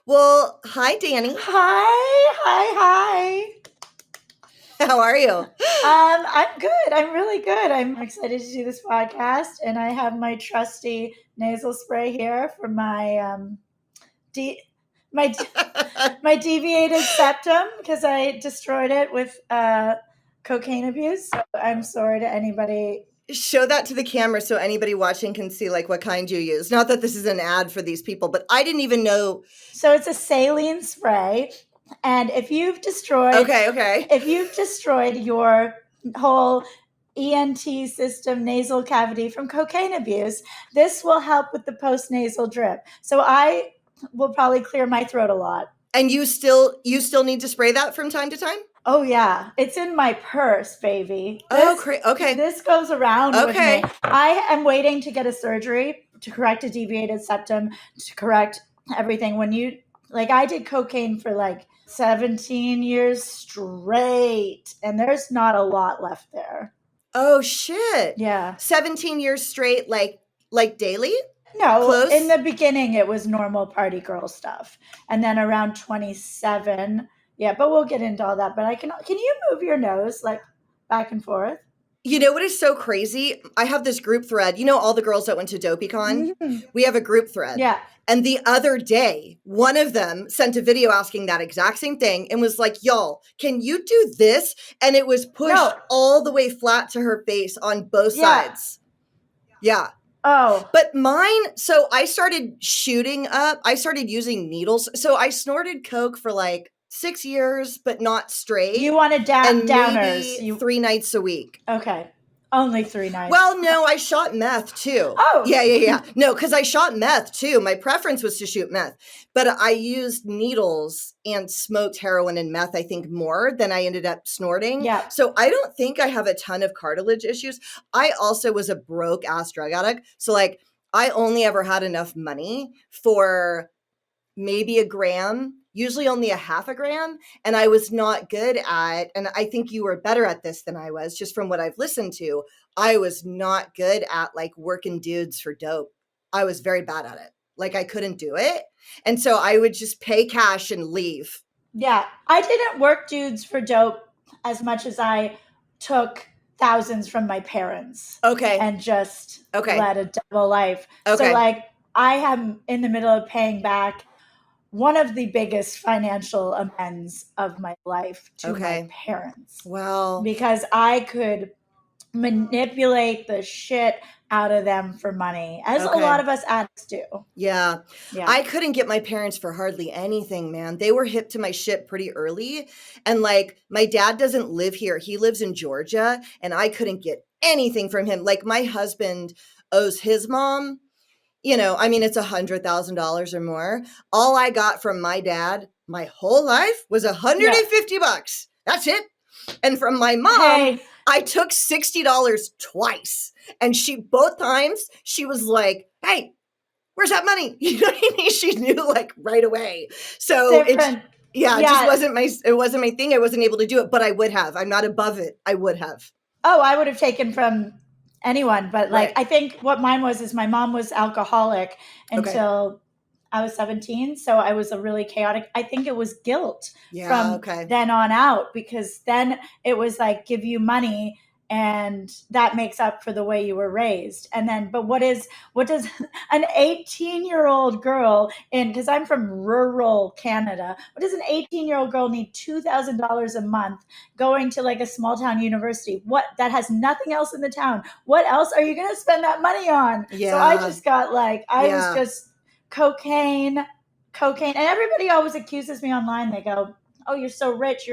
Well, hi, Danni. Hi. How are you? I'm good. I'm really good. I'm excited to do this podcast, and I have my trusty nasal spray here for de- my my deviated septum because I destroyed it with cocaine abuse. So I'm sorry to anybody. Show that to the camera so anybody watching can see like what kind you use. Not that this is an ad for these people, but I didn't even know. So it's a saline spray, and if you've destroyed your whole ENT system nasal cavity from cocaine abuse, this will help with the postnasal drip. So I will probably clear my throat a lot. And you still need to spray that from time to time? Oh yeah, it's in my purse, baby. Okay. This goes around with Okay. me. I am waiting to get a surgery to correct a deviated septum, to correct everything. I did cocaine for like 17 years straight, and there's not a lot left there. Oh shit. Yeah. 17 years straight, like daily? No, Close? in the beginning it was normal party girl stuff. And then around 27, yeah, but we'll get into all that. But can you move your nose like back and forth? You know what is so crazy? I have this group thread. You know all the girls that went to DopeyCon? Mm-hmm. We have a group thread. Yeah. And the other day, one of them sent a video asking that exact same thing and was like, y'all, can you do this? And it was pushed all the way flat to her face on both sides. Yeah. Oh. But mine, so I started shooting up. I started using needles. So I snorted Coke for like 6 years, but not straight. You wanted downers. Maybe 3 nights a week. Okay. Only 3 nights. Well, no, I shot meth too. Oh. Yeah. No, because I shot meth too. My preference was to shoot meth. But I used needles and smoked heroin and meth, I think, more than I ended up snorting. Yeah. So I don't think I have a ton of cartilage issues. I also was a broke ass drug addict. So like I only ever had enough money for maybe a gram, usually only a half a gram. And I was not good at, and I think you were better at this than I was, just from what I've listened to. I was not good at like working dudes for dope. I was very bad at it. Like I couldn't do it. And so I would just pay cash and leave. Yeah. I didn't work dudes for dope as much as I took thousands from my parents. Okay. And just led a double life. Okay. So like I am in the middle of paying back one of the biggest financial amends of my life to my parents. Well, because I could manipulate the shit out of them for money, as a lot of us addicts do. Yeah. I couldn't get my parents for hardly anything, man. They were hip to my shit pretty early. And like my dad doesn't live here. He lives in Georgia, and I couldn't get anything from him. Like my husband owes his mom, I mean, it's $100,000 or more. All I got from my dad my whole life was $150. That's it. And from my mom, I took $60 twice. And both times she was like, hey, where's that money? You know what I mean? She knew like right away. So it just wasn't my thing. I wasn't able to do it, but I would have. I'm not above it. I would have. Oh, I would have taken from anyone. But like, I think what mine was is my mom was alcoholic until I was 17. So I was a really chaotic. I think it was guilt from then on out, because then it was like, give you money and that makes up for the way you were raised. And then, but what does an 18-year-old girl because I'm from rural Canada, what does an 18-year-old girl need $2,000 a month going to like a small town university? What, that has nothing else in the town. What else are you going to spend that money on? Yeah. So I just got like, I was just cocaine. And everybody always accuses me online. They go, oh, you're so rich.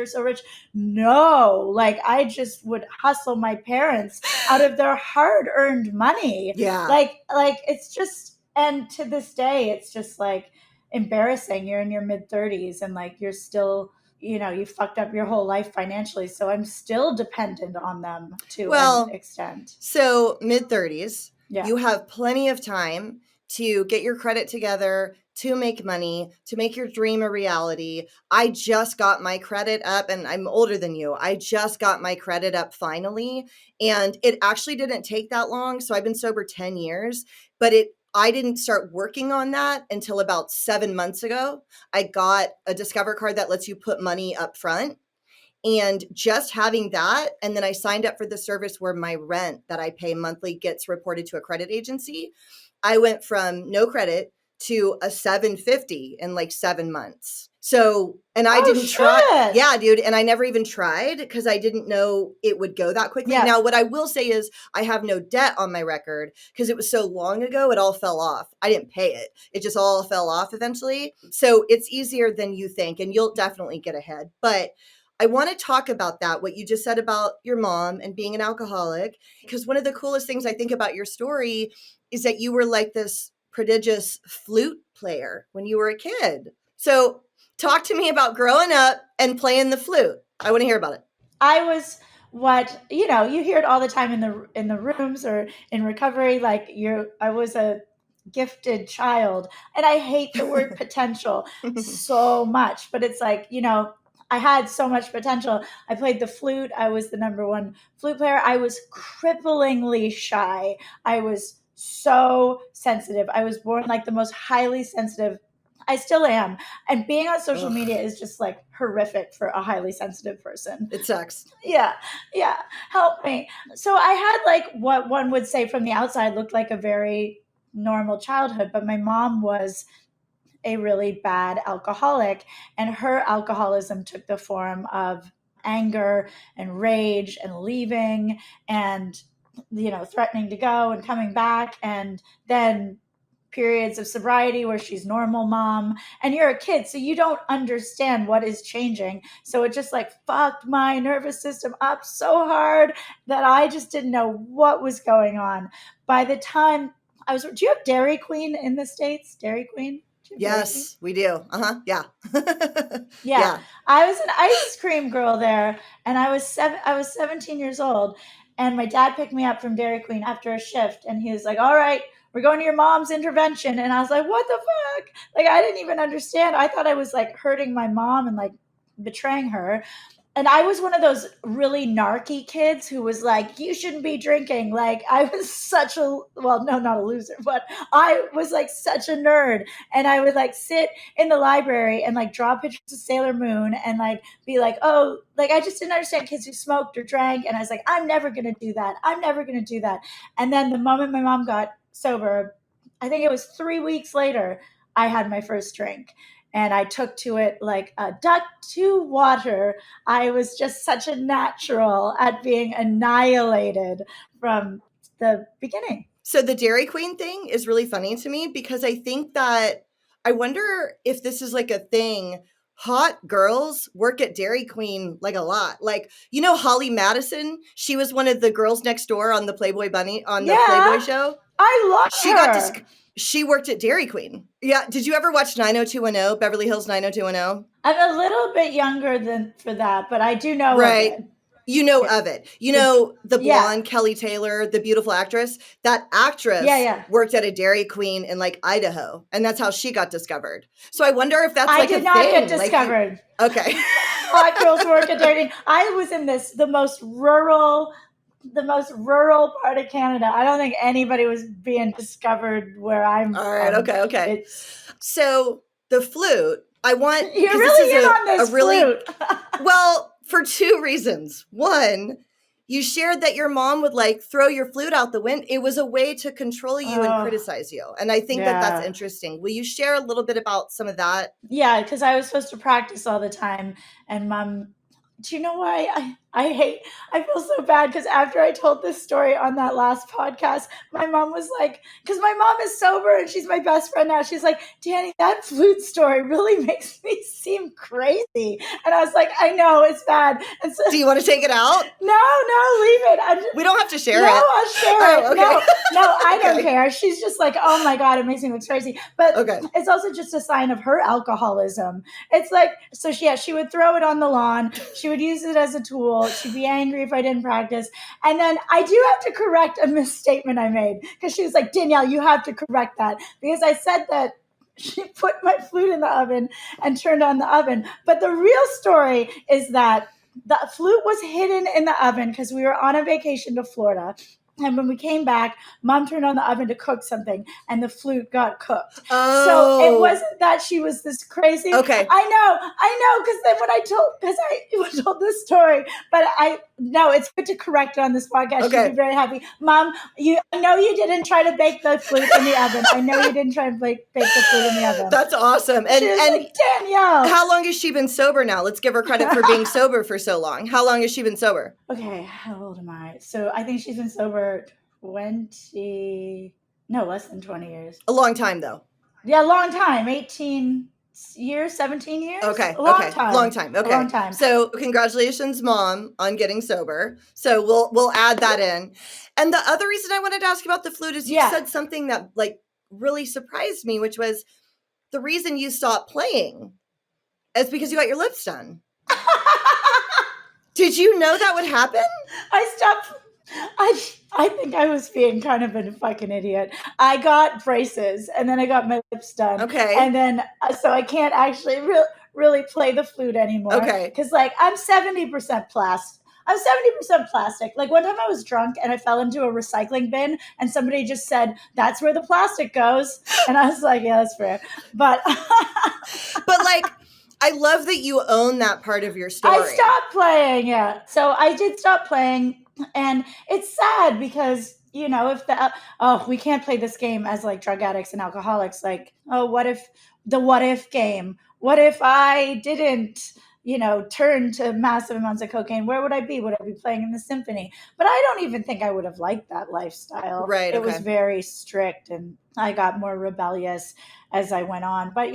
No, like I just would hustle my parents out of their hard-earned money. Yeah. Like it's just, and to this day, it's just like embarrassing. You're in your mid-30s and like you're still, you fucked up your whole life financially. So I'm still dependent on them to an extent. So mid-30s, you have plenty of time to get your credit together, to make money, to make your dream a reality. I just got my credit up, and I'm older than you. I just got my credit up finally, and it actually didn't take that long. So I've been sober 10 years, but I didn't start working on that until about 7 months ago. I got a Discover card that lets you put money up front. And just having that, and then I signed up for the service where my rent that I pay monthly gets reported to a credit agency. I went from no credit to a 750 in like 7 months. So, and I didn't try. Yeah, dude. And I never even tried because I didn't know it would go that quickly. Yeah. Now, what I will say is I have no debt on my record because it was so long ago, it all fell off. I didn't pay it. It just all fell off eventually. So it's easier than you think, and you'll definitely get ahead. But I want to talk about that, what you just said about your mom and being an alcoholic, because one of the coolest things I think about your story is that you were like this prodigious flute player when you were a kid. So talk to me about growing up and playing the flute. I want to hear about it. I was you hear it all the time in the rooms or in recovery, like I was a gifted child, and I hate the word potential so much, but it's like, I had so much potential. I played the flute. I was the number one flute player. I was cripplingly shy. I was so sensitive. I was born like the most highly sensitive. I still am. And being on social media is just like horrific for a highly sensitive person. It sucks. Yeah. Yeah. Help me. So I had like what one would say from the outside looked like a very normal childhood, but my mom was a really bad alcoholic, and her alcoholism took the form of anger and rage and leaving and threatening to go and coming back, and then periods of sobriety where she's normal mom, and you're a kid, so you don't understand what is changing. So it just like fucked my nervous system up so hard that I just didn't know what was going on. By the time do you have Dairy Queen in the States? Dairy Queen? Yes, we do. Yeah. Yeah. I was an ice cream girl there, and I was 17 years old, and my dad picked me up from Dairy Queen after a shift, and he was like, "All right, we're going to your mom's intervention." And I was like, "What the fuck?" Like, I didn't even understand. I thought I was like hurting my mom and like betraying her. And I was one of those really narky kids who was like, "You shouldn't be drinking." Like, I was such no, not a loser, but I was like such a nerd. And I would like sit in the library and like draw pictures of Sailor Moon and like be like, oh, like I just didn't understand kids who smoked or drank. And I was like, I'm never going to do that. I'm never going to do that. And then the moment my mom got sober, I think it was 3 weeks later, I had my first drink. And I took to it like a duck to water. I was just such a natural at being annihilated from the beginning. So the Dairy Queen thing is really funny to me because I think that I wonder if this is like a thing. Hot girls work at Dairy Queen like a lot. Like, Holly Madison, she was one of the girls next door on the Playboy Bunny on the Playboy show. I love her. She worked at Dairy Queen. Yeah. Did you ever watch 90210, Beverly Hills 90210? I'm a little bit younger than for that, but I do know of it. You know of it. The blonde Kelly Taylor, the beautiful actress. That actress worked at a Dairy Queen in like Idaho, and that's how she got discovered. So I wonder if that's like a thing. I did not get discovered. Okay. Hot girls work at Dairy Queen. I was in the most rural part of Canada. I don't think anybody was being discovered where I'm All right, from. Okay. So the flute, I want... You're really in on this flute. Well, for 2 reasons. One, you shared that your mom would like throw your flute out the window. It was a way to control you and criticize you. And I think that that's interesting. Will you share a little bit about some of that? Yeah, because I was supposed to practice all the time. And Mom... Do you know why I feel so bad? Because after I told this story on that last podcast, my mom was like, because my mom is sober and she's my best friend now. She's like, Danni, that flute story really makes me seem crazy. And I was like, I know, it's bad. And so, do you want to take it out? No, leave it. We don't have to share it. No, I'll share it. Okay. No, I don't care. She's just like, oh my God, it makes me look crazy. But it's also just a sign of her alcoholism. It's like, so she would throw it on the lawn. She would use it as a tool. She'd be angry if I didn't practice. And then I do have to correct a misstatement I made because she was like, Danielle, you have to correct that. Because I said that she put my flute in the oven and turned on the oven. But the real story is that the flute was hidden in the oven because we were on a vacation to Florida. And when we came back, Mom turned on the oven to cook something, and the flute got cooked. Oh. So it wasn't that she was this crazy. Okay. I know, because then when I told this story, but it's good to correct it on this podcast. Okay. She'd be very happy. Mom, I know you didn't try to bake the flute in the oven. I know you didn't try to bake the flute in the oven. That's awesome. And like, Danielle. How long has she been sober now? Let's give her credit for being sober for so long. How long has she been sober? Okay, how old am I? So I think she's been sober less than 20 years. A long time, though. Yeah, long time. 18 years, 17 years. Okay. Long time. Okay. A long time. So congratulations, Mom, on getting sober. So we'll add that in. And the other reason I wanted to ask about the flute is you said something that like really surprised me, which was the reason you stopped playing is because you got your lips done. Did you know that would happen? I think I was being kind of a fucking idiot. I got braces and then I got my lips done. Okay. And then, so I can't actually really play the flute anymore. Okay. Because like I'm 70% plastic. I'm 70% plastic. Like one time I was drunk and I fell into a recycling bin and somebody just said, "That's where the plastic goes." And I was like, yeah, that's fair. But like, I love that you own that part of your story. I stopped playing, yeah. So I did stop playing, and it's sad because, you know, if we can't play this game as like drug addicts and alcoholics. Like, what if game? What if I didn't, turn to massive amounts of cocaine? Where would I be? Would I be playing in the symphony? But I don't even think I would have liked that lifestyle. Right. It was very strict, and I got more rebellious as I went on. But,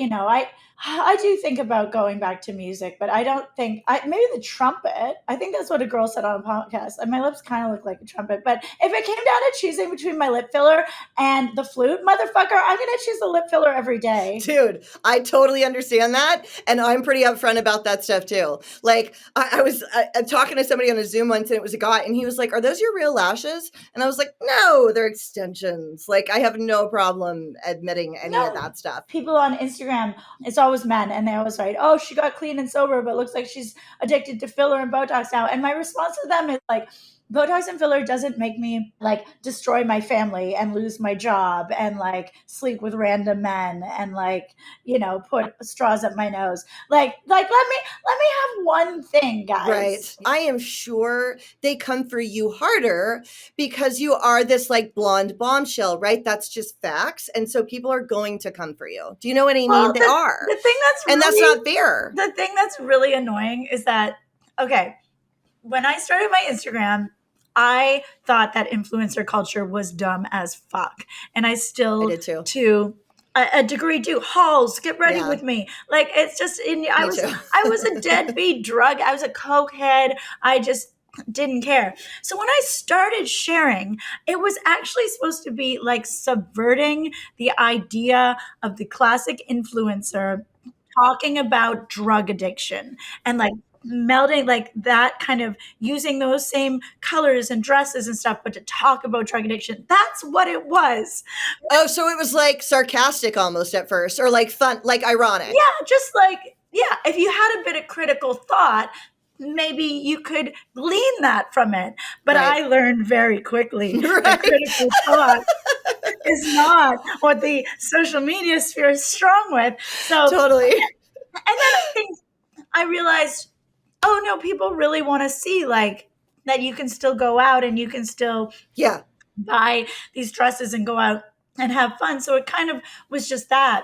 I do think about going back to music, but I don't think maybe the trumpet. I think that's what a girl said on a podcast. And my lips kind of look like a trumpet. But if it came down to choosing between my lip filler and the flute, motherfucker, I'm going to choose the lip filler every day. Dude, I totally understand that. And I'm pretty upfront about that stuff too. Like I was talking to somebody on a Zoom once, and it was a guy, and he was like, "Are those your real lashes?" And I was like, "No, they're extensions." Like I have no problem admitting any of that stuff. People on Instagram, it's always men, and they always write, "Oh, she got clean and sober, but looks like she's addicted to filler and Botox now." And my response to them is like, Botox and filler doesn't make me like destroy my family and lose my job and like sleep with random men and like, put straws up my nose. Like let me have one thing, guys. Right. I am sure they come for you harder because you are this like blonde bombshell, right? That's just facts. And so people are going to come for you. Do you know what I mean? They are. The thing that's not fair. The thing that's really annoying is that, okay, when I started my Instagram, I thought that influencer culture was dumb as fuck. And I did too. To a degree do. Halls, get ready with me. Like it's just I was a deadbeat drug. I was a cokehead. I just didn't care. So when I started sharing, it was actually supposed to be like subverting the idea of the classic influencer talking about drug addiction and like melding like that, kind of using those same colors and dresses and stuff, but to talk about drug addiction. That's what it was. Oh, so it was like sarcastic almost at first, or like fun, like ironic. Yeah, just like, if you had a bit of critical thought, maybe you could glean that from it. But I learned very quickly that critical thought is not what the social media sphere is strong with. So totally. And then I think I realized, oh no, people really want to see like that you can still go out and you can still buy these dresses and go out and have fun. So it kind of was just that.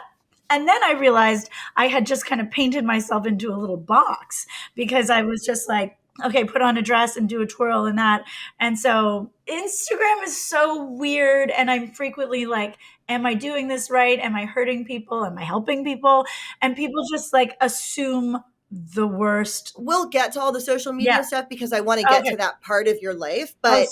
And then I realized I had just kind of painted myself into a little box because I was just like, okay, put on a dress and do a twirl and that. And so Instagram is so weird. And I'm frequently like, am I doing this right? Am I hurting people? Am I helping people? And people just like assume the worst. We'll get to all the social media stuff because I want to get to that part of your life. But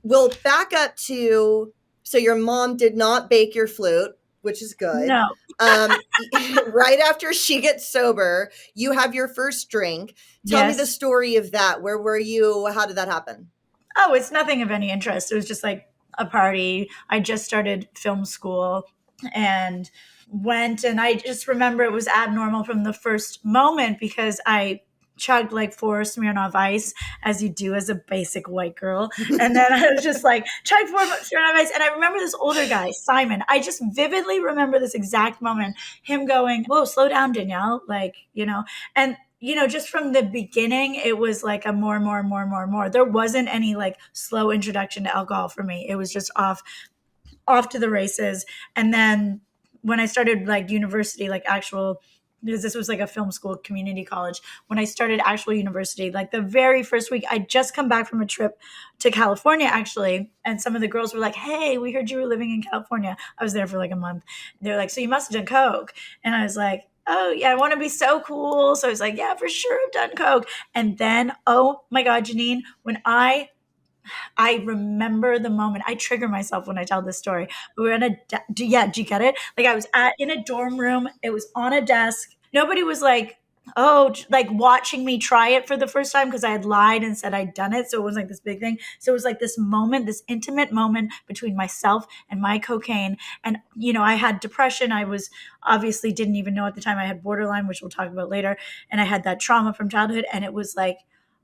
we'll back up to, so your mom did not bake your flute, which is good. No. Right after she gets sober, you have your first drink. Tell me the story of that. Where were you? How did that happen? Oh, it's nothing of any interest. It was just like a party. I just started film school and went, and I just remember it was abnormal from the first moment because I chugged like 4 Smirnoff Ice, as you do as a basic white girl. And then I was just like, chugged 4 Smirnoff Ice. And I remember this older guy, Simon. I just vividly remember this exact moment, him going, whoa, slow down, Danielle. Like, and just from the beginning, it was like a more. There wasn't any like slow introduction to alcohol for me. It was just off to the races. And then when I started like university, like actual, because this was like a film school, community college, when I started actual university, like the very first week, I'd just come back from a trip to California actually. And some of the girls were like, hey, we heard you were living in California. I was there for like a month. They're like, so you must have done coke. And I was like, oh yeah, I want to be so cool. So I was like, yeah, for sure, I've done coke. And then, oh my God, Janine, when I remember the moment. I trigger myself when I tell this story. We were in a, do you get it? Like I was in a dorm room. It was on a desk. Nobody was like, like watching me try it for the first time because I had lied and said I'd done it. So it was like this big thing. So it was like this moment, this intimate moment between myself and my cocaine. And, I had depression. I was obviously didn't even know at the time I had borderline, which we'll talk about later. And I had that trauma from childhood. And it was like,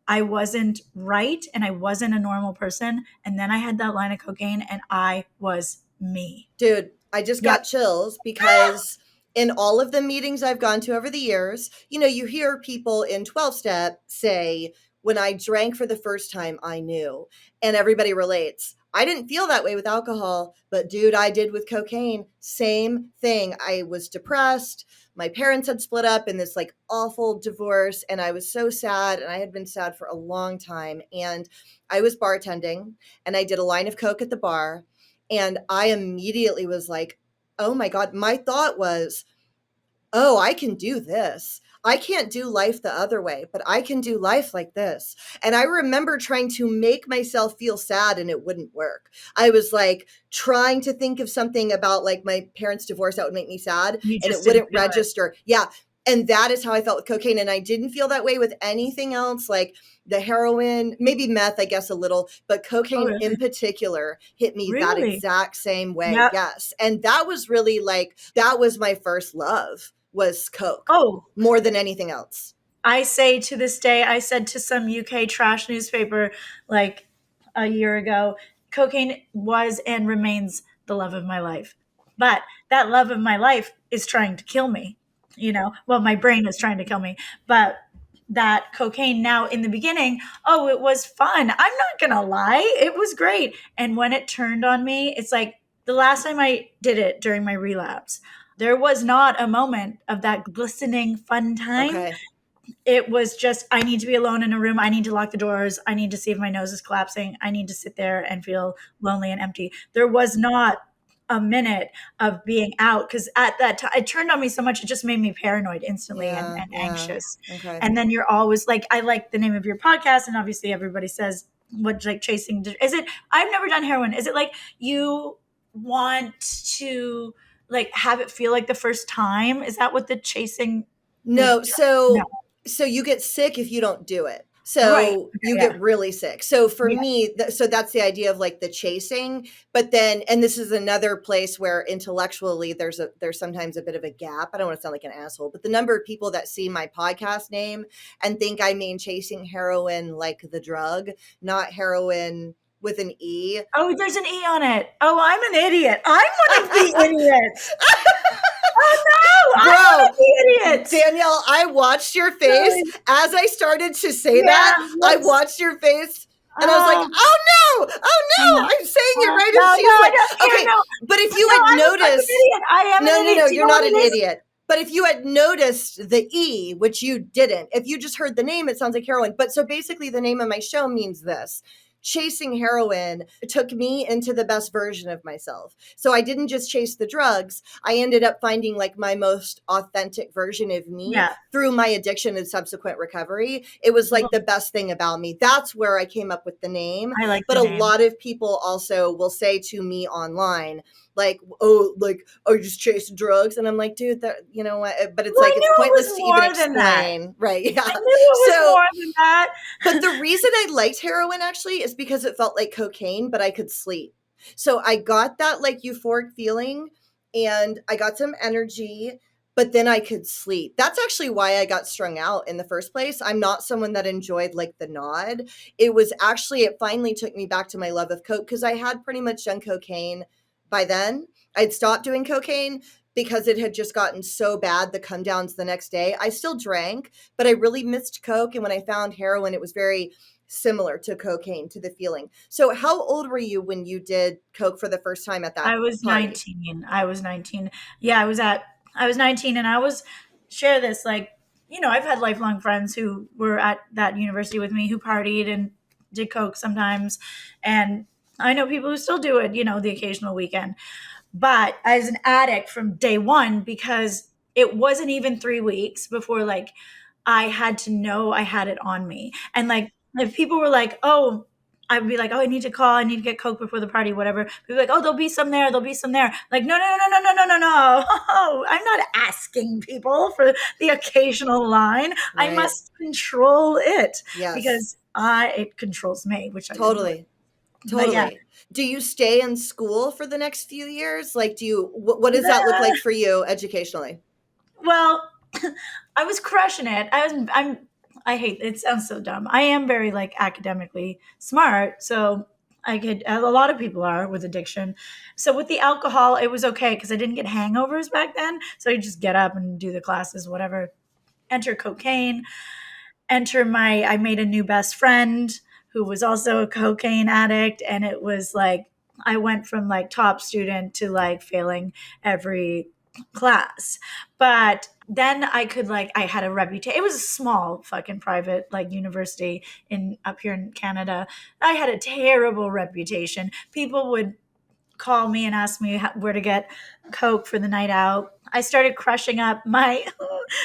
I wasn't right and I wasn't a normal person. And then I had that line of cocaine and I was me. Dude, I just got chills because in all of the meetings I've gone to over the years, you hear people in 12-step say, when I drank for the first time, I knew. And everybody relates. I didn't feel that way with alcohol, but dude, I did with cocaine. Same thing. I was depressed. My parents had split up in this like awful divorce and I was so sad and I had been sad for a long time. And I was bartending and I did a line of coke at the bar and I immediately was like, oh my God, my thought was, oh, I can do this. I can't do life the other way, but I can do life like this. And I remember trying to make myself feel sad and it wouldn't work. I was like trying to think of something about like my parents' divorce that would make me sad and it wouldn't register. Yeah. And that is how I felt with cocaine. And I didn't feel that way with anything else, like the heroin, maybe meth, I guess a little, but cocaine in particular hit me that exact same way. Yep. Yes. And that was really like, that was my first love. Was coke. Oh, more than anything else. I say to this day, I said to some UK trash newspaper like a year ago, cocaine was and remains the love of my life. But that love of my life is trying to kill me. Well, my brain is trying to kill me. But that cocaine now in the beginning, it was fun. I'm not going to lie. It was great. And when it turned on me, it's like the last time I did it during my relapse, there was not a moment of that glistening fun time. Okay. It was just, I need to be alone in a room. I need to lock the doors. I need to see if my nose is collapsing. I need to sit there and feel lonely and empty. There was not a minute of being out because at that time, it turned on me so much. It just made me paranoid instantly and anxious. Okay. And then you're always like, I like the name of your podcast. And obviously everybody says what like chasing. Is it, I've never done heroin. Is it like you want to like have it feel like the first time? Is that what the chasing? No. So you get sick if you don't do it. So you get really sick. So for me, so that's the idea of like the chasing, but then, and this is another place where intellectually there's sometimes a bit of a gap. I don't want to sound like an asshole, but the number of people that see my podcast name and think I mean chasing heroin, like the drug, not heroin with an E. Oh, there's an E on it. Oh, I'm an idiot. I'm one of the idiots. Oh no, bro, I'm one of the idiots. Danielle, I watched your face as I started to say that. I watched your face and I was like, oh no, I'm saying it right. And she's like, okay, but if you had noticed, I am an idiot. No, you're not an idiot. But if you had noticed the E, which you didn't, if you just heard the name, it sounds like heroin. But so basically the name of my show means this. Chasing heroin took me into the best version of myself. So I didn't just chase the drugs. I ended up finding like my most authentic version of me through my addiction and subsequent recovery. It was like the best thing about me. That's where I came up with the name. I like but the a name. lot of people also will say to me online, like, oh, like, are you just chasing drugs? And I'm like, dude, that, you know what? But it's like, it's pointless to even explain. Right. Yeah. I knew it was more than that. But the reason I liked heroin actually is because it felt like cocaine, but I could sleep. So I got that like euphoric feeling and I got some energy. but then I could sleep. That's actually why I got strung out in the first place. I'm not someone that enjoyed like the nod. It was actually, it finally took me back to my love of coke because I had pretty much done cocaine by then. I'd stopped doing cocaine because it had just gotten so bad, the come downs the next day. I still drank, but I really missed coke. And when I found heroin, it was very similar to cocaine, to the feeling. So how old were you when you did coke for the first time at that I was party? 19. I was 19. Yeah, I was 19 and I was share this like, I've had lifelong friends who were at that university with me who partied and did coke sometimes. And I know people who still do it, the occasional weekend. But as an addict from day one, because it wasn't even 3 weeks before like I had to know I had it on me. And like if people were like, oh, I'd be like, oh, I need to call, I need to get coke before the party, whatever. People be like, oh, there'll be some there, there'll be some there. Like, no, no, no, no, no, no, no, no. Oh, I'm not asking people for the occasional line. Right. I must control it. Yes. Because it controls me, which I totally. Totally. Yeah. Do you stay in school for the next few years? Like, what does that look like for you educationally? Well, I was crushing it. I hate it. Sounds so dumb. I am very like academically smart. So a lot of people are with addiction. So with the alcohol, it was okay because I didn't get hangovers back then. So I just get up and do the classes, whatever. Enter cocaine, I made a new best friend who was also a cocaine addict. And it was like, I went from like top student to like failing every class. But then I had a reputation. It was a small fucking private like university up here in Canada. I had a terrible reputation. People would call me and ask me where to get coke for the night out. I started crushing up my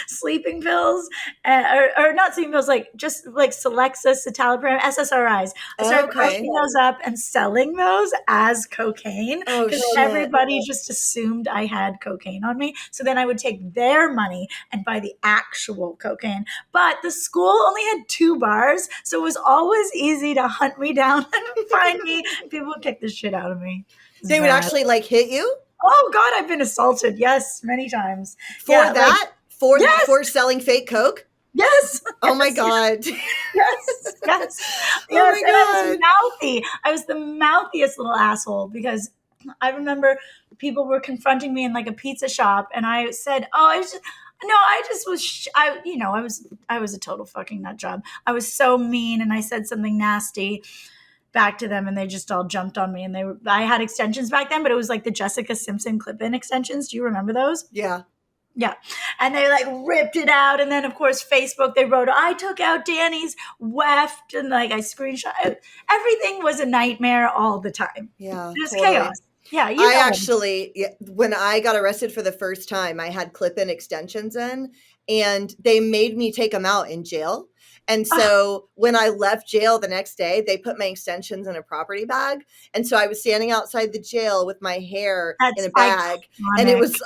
sleeping pills, or not sleeping pills, like just like Celexa, citalopram, SSRIs. I started crushing those up and selling those as cocaine because everybody just assumed I had cocaine on me. So then I would take their money and buy the actual cocaine. But the school only had 2 bars, so it was always easy to hunt me down and find me. People would kick the shit out of me. They would actually like hit you? Oh God, I've been assaulted. Yes, many times. For that? For selling fake coke? Yes. Oh my God. Yes. Yes. Oh my God. And I was mouthy. I was the mouthiest little asshole because I remember people were confronting me in like a pizza shop, and I said, "Oh, I was a total fucking nut job. I was so mean, and I said something nasty back to them, and they just all jumped on me. And I had extensions back then, but it was like the Jessica Simpson clip-in extensions. Do you remember those? Yeah. Yeah. And they like ripped it out. And then of course, Facebook, they wrote, I took out Danny's weft, and like I screenshot. Everything was a nightmare all the time. Yeah. It was chaos. Yeah. When I got arrested for the first time, I had clip-in extensions in, and they made me take them out in jail. And so when I left jail the next day, they put my extensions in a property bag. And so I was standing outside the jail with my hair in a bag. Iconic. And it was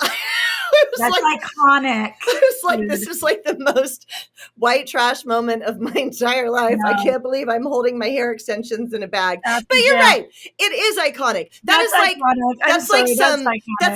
that's like, iconic. I was like, this is like the most white trash moment of my entire life. No. I can't believe I'm holding my hair extensions in a bag. But you're right. It is iconic. That's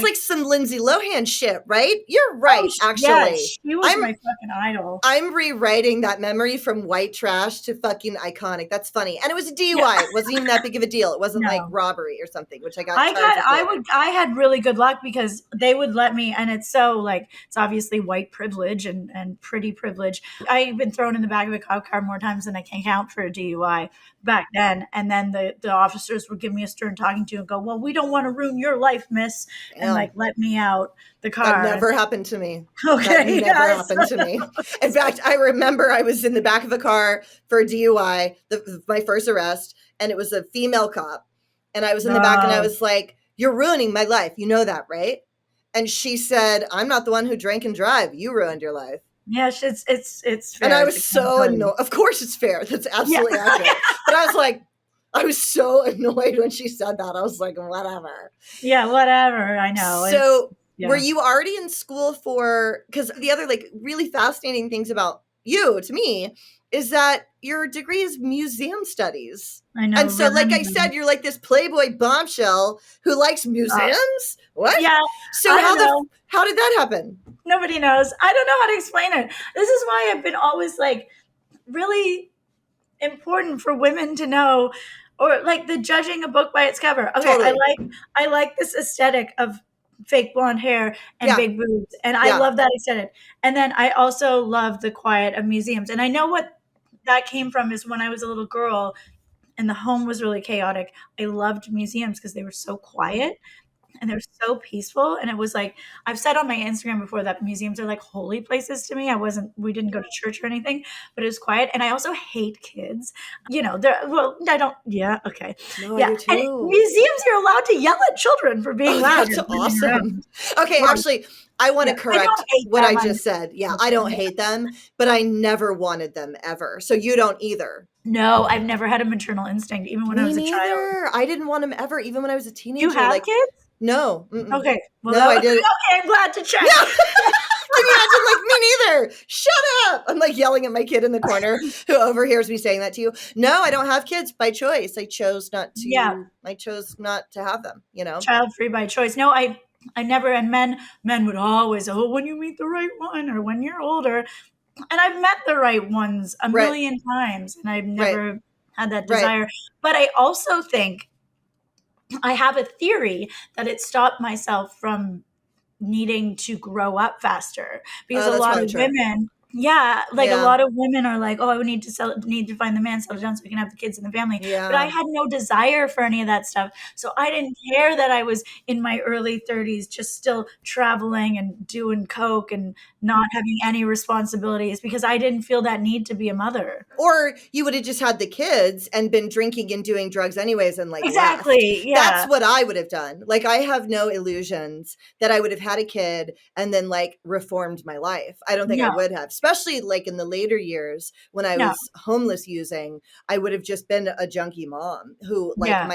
like some Lindsay Lohan shit, right? You're right, actually. Yeah, she was my fucking idol. I'm rewriting that memory from white trash to fucking iconic. That's funny. And it was a DUI. Yeah. It wasn't even that big of a deal. It wasn't like robbery or something, which I got. I had really good luck because they would let me, and it's so like, it's obviously white privilege and pretty privilege. I've been thrown in the back of a cop car more times than I can count for a DUI back then. And then the officers would give me a stern talking to and go, well, we don't want to ruin your life, miss. And like, let me out the car. That never happened to me. Okay. That never happened to me. In fact, I remember I was in the back of a car for a DUI, my first arrest, and it was a female cop. And I was in the back and I was like, you're ruining my life. You know that, right? And she said, I'm not the one who drank and drive. You ruined your life. Yeah, it's fair. And I was so annoyed. Of course it's fair. That's absolutely accurate. But I was like, I was so annoyed when she said that. I was like, whatever. Yeah, whatever. I know. So were you already in school because the other like really fascinating things about you to me is that your degree is museum studies. I know. And so, like I said, you're like this Playboy bombshell who likes museums. What? Yeah. So how did that happen? Nobody knows. I don't know how to explain it. This is why I've been always like really important for women to know, or like the judging a book by its cover. Okay, totally. I like this aesthetic of fake blonde hair and big boobs, and I love that aesthetic. And then I also love the quiet of museums. And I know what that came from is when I was a little girl and the home was really chaotic. I loved museums because they were so quiet and they're so peaceful. And it was like, I've said on my Instagram before that museums are like holy places to me. We didn't go to church or anything, but it was quiet. And I also hate kids. I don't, okay. No, I do too. And museums, you're allowed to yell at children for being loud. That's awesome. Okay, actually, I want to correct what I just said. Yeah, I don't hate them, but I never wanted them ever. So you don't either. No, I've never had a maternal instinct, even when I was a child. I didn't want them ever, even when I was a teenager. You have kids? No. Okay. Well, no, I didn't. Okay, I'm glad to check. No. Can you imagine, like, me neither? Shut up. I'm like yelling at my kid in the corner who overhears me saying that to you. No, I don't have kids by choice. I chose not to. Yeah. I chose not to have them, Child free by choice. No, I never, and men would always, when you meet the right one or when you're older. And I've met the right ones a million times, and I've never had that desire. Right. But I also think I have a theory that it stopped myself from needing to grow up faster, because a lot of women, a lot of women are like, I need to find the man, settle down so we can have the kids in the family. Yeah. But I had no desire for any of that stuff. So I didn't care that I was in my early 30s, just still traveling and doing coke and not having any responsibilities, because I didn't feel that need to be a mother. Or you would have just had the kids and been drinking and doing drugs anyways and like exactly left. Yeah. That's what I would have done. Like, I have no illusions that I would have had a kid and then like reformed my life. I don't think I would have, especially like in the later years when I was homeless using. I would have just been a junkie mom who like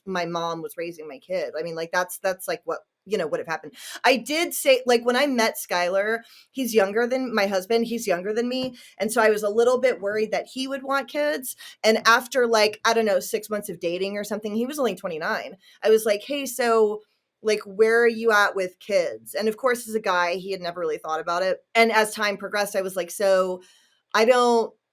my mom was raising my kid. I mean, like that's like what would have happened. I did say, like, when I met Skylar, he's younger than my husband. He's younger than me. And so I was a little bit worried that he would want kids. And after 6 months of dating or something, he was only 29. I was like, hey, so like, where are you at with kids? And of course, as a guy, he had never really thought about it. And as time progressed, I was like, so I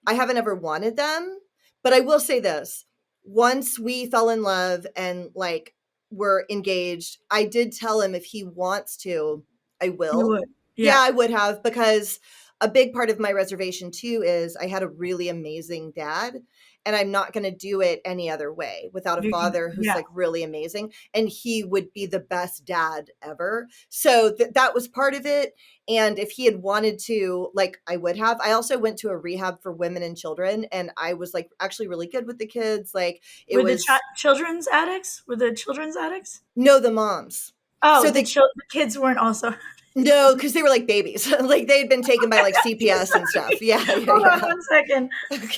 haven't ever wanted them, but I will say this. Once we fell in love and like, we're engaged, I did tell him if he wants to, I will. You would. Yeah, I would have, because a big part of my reservation too is I had a really amazing dad, and I'm not going to do it any other way without a father who's like really amazing, and he would be the best dad ever. So that was part of it. And if he had wanted to, like, I would have. I also went to a rehab for women and children, and I was like actually really good with the kids. Like, it was children's addicts. Were the children's addicts? No, the moms. Oh, so the kids weren't also. No, because they were like babies. Like, they had been taken by like CPS and stuff. Yeah. Hold on 1 second. Okay.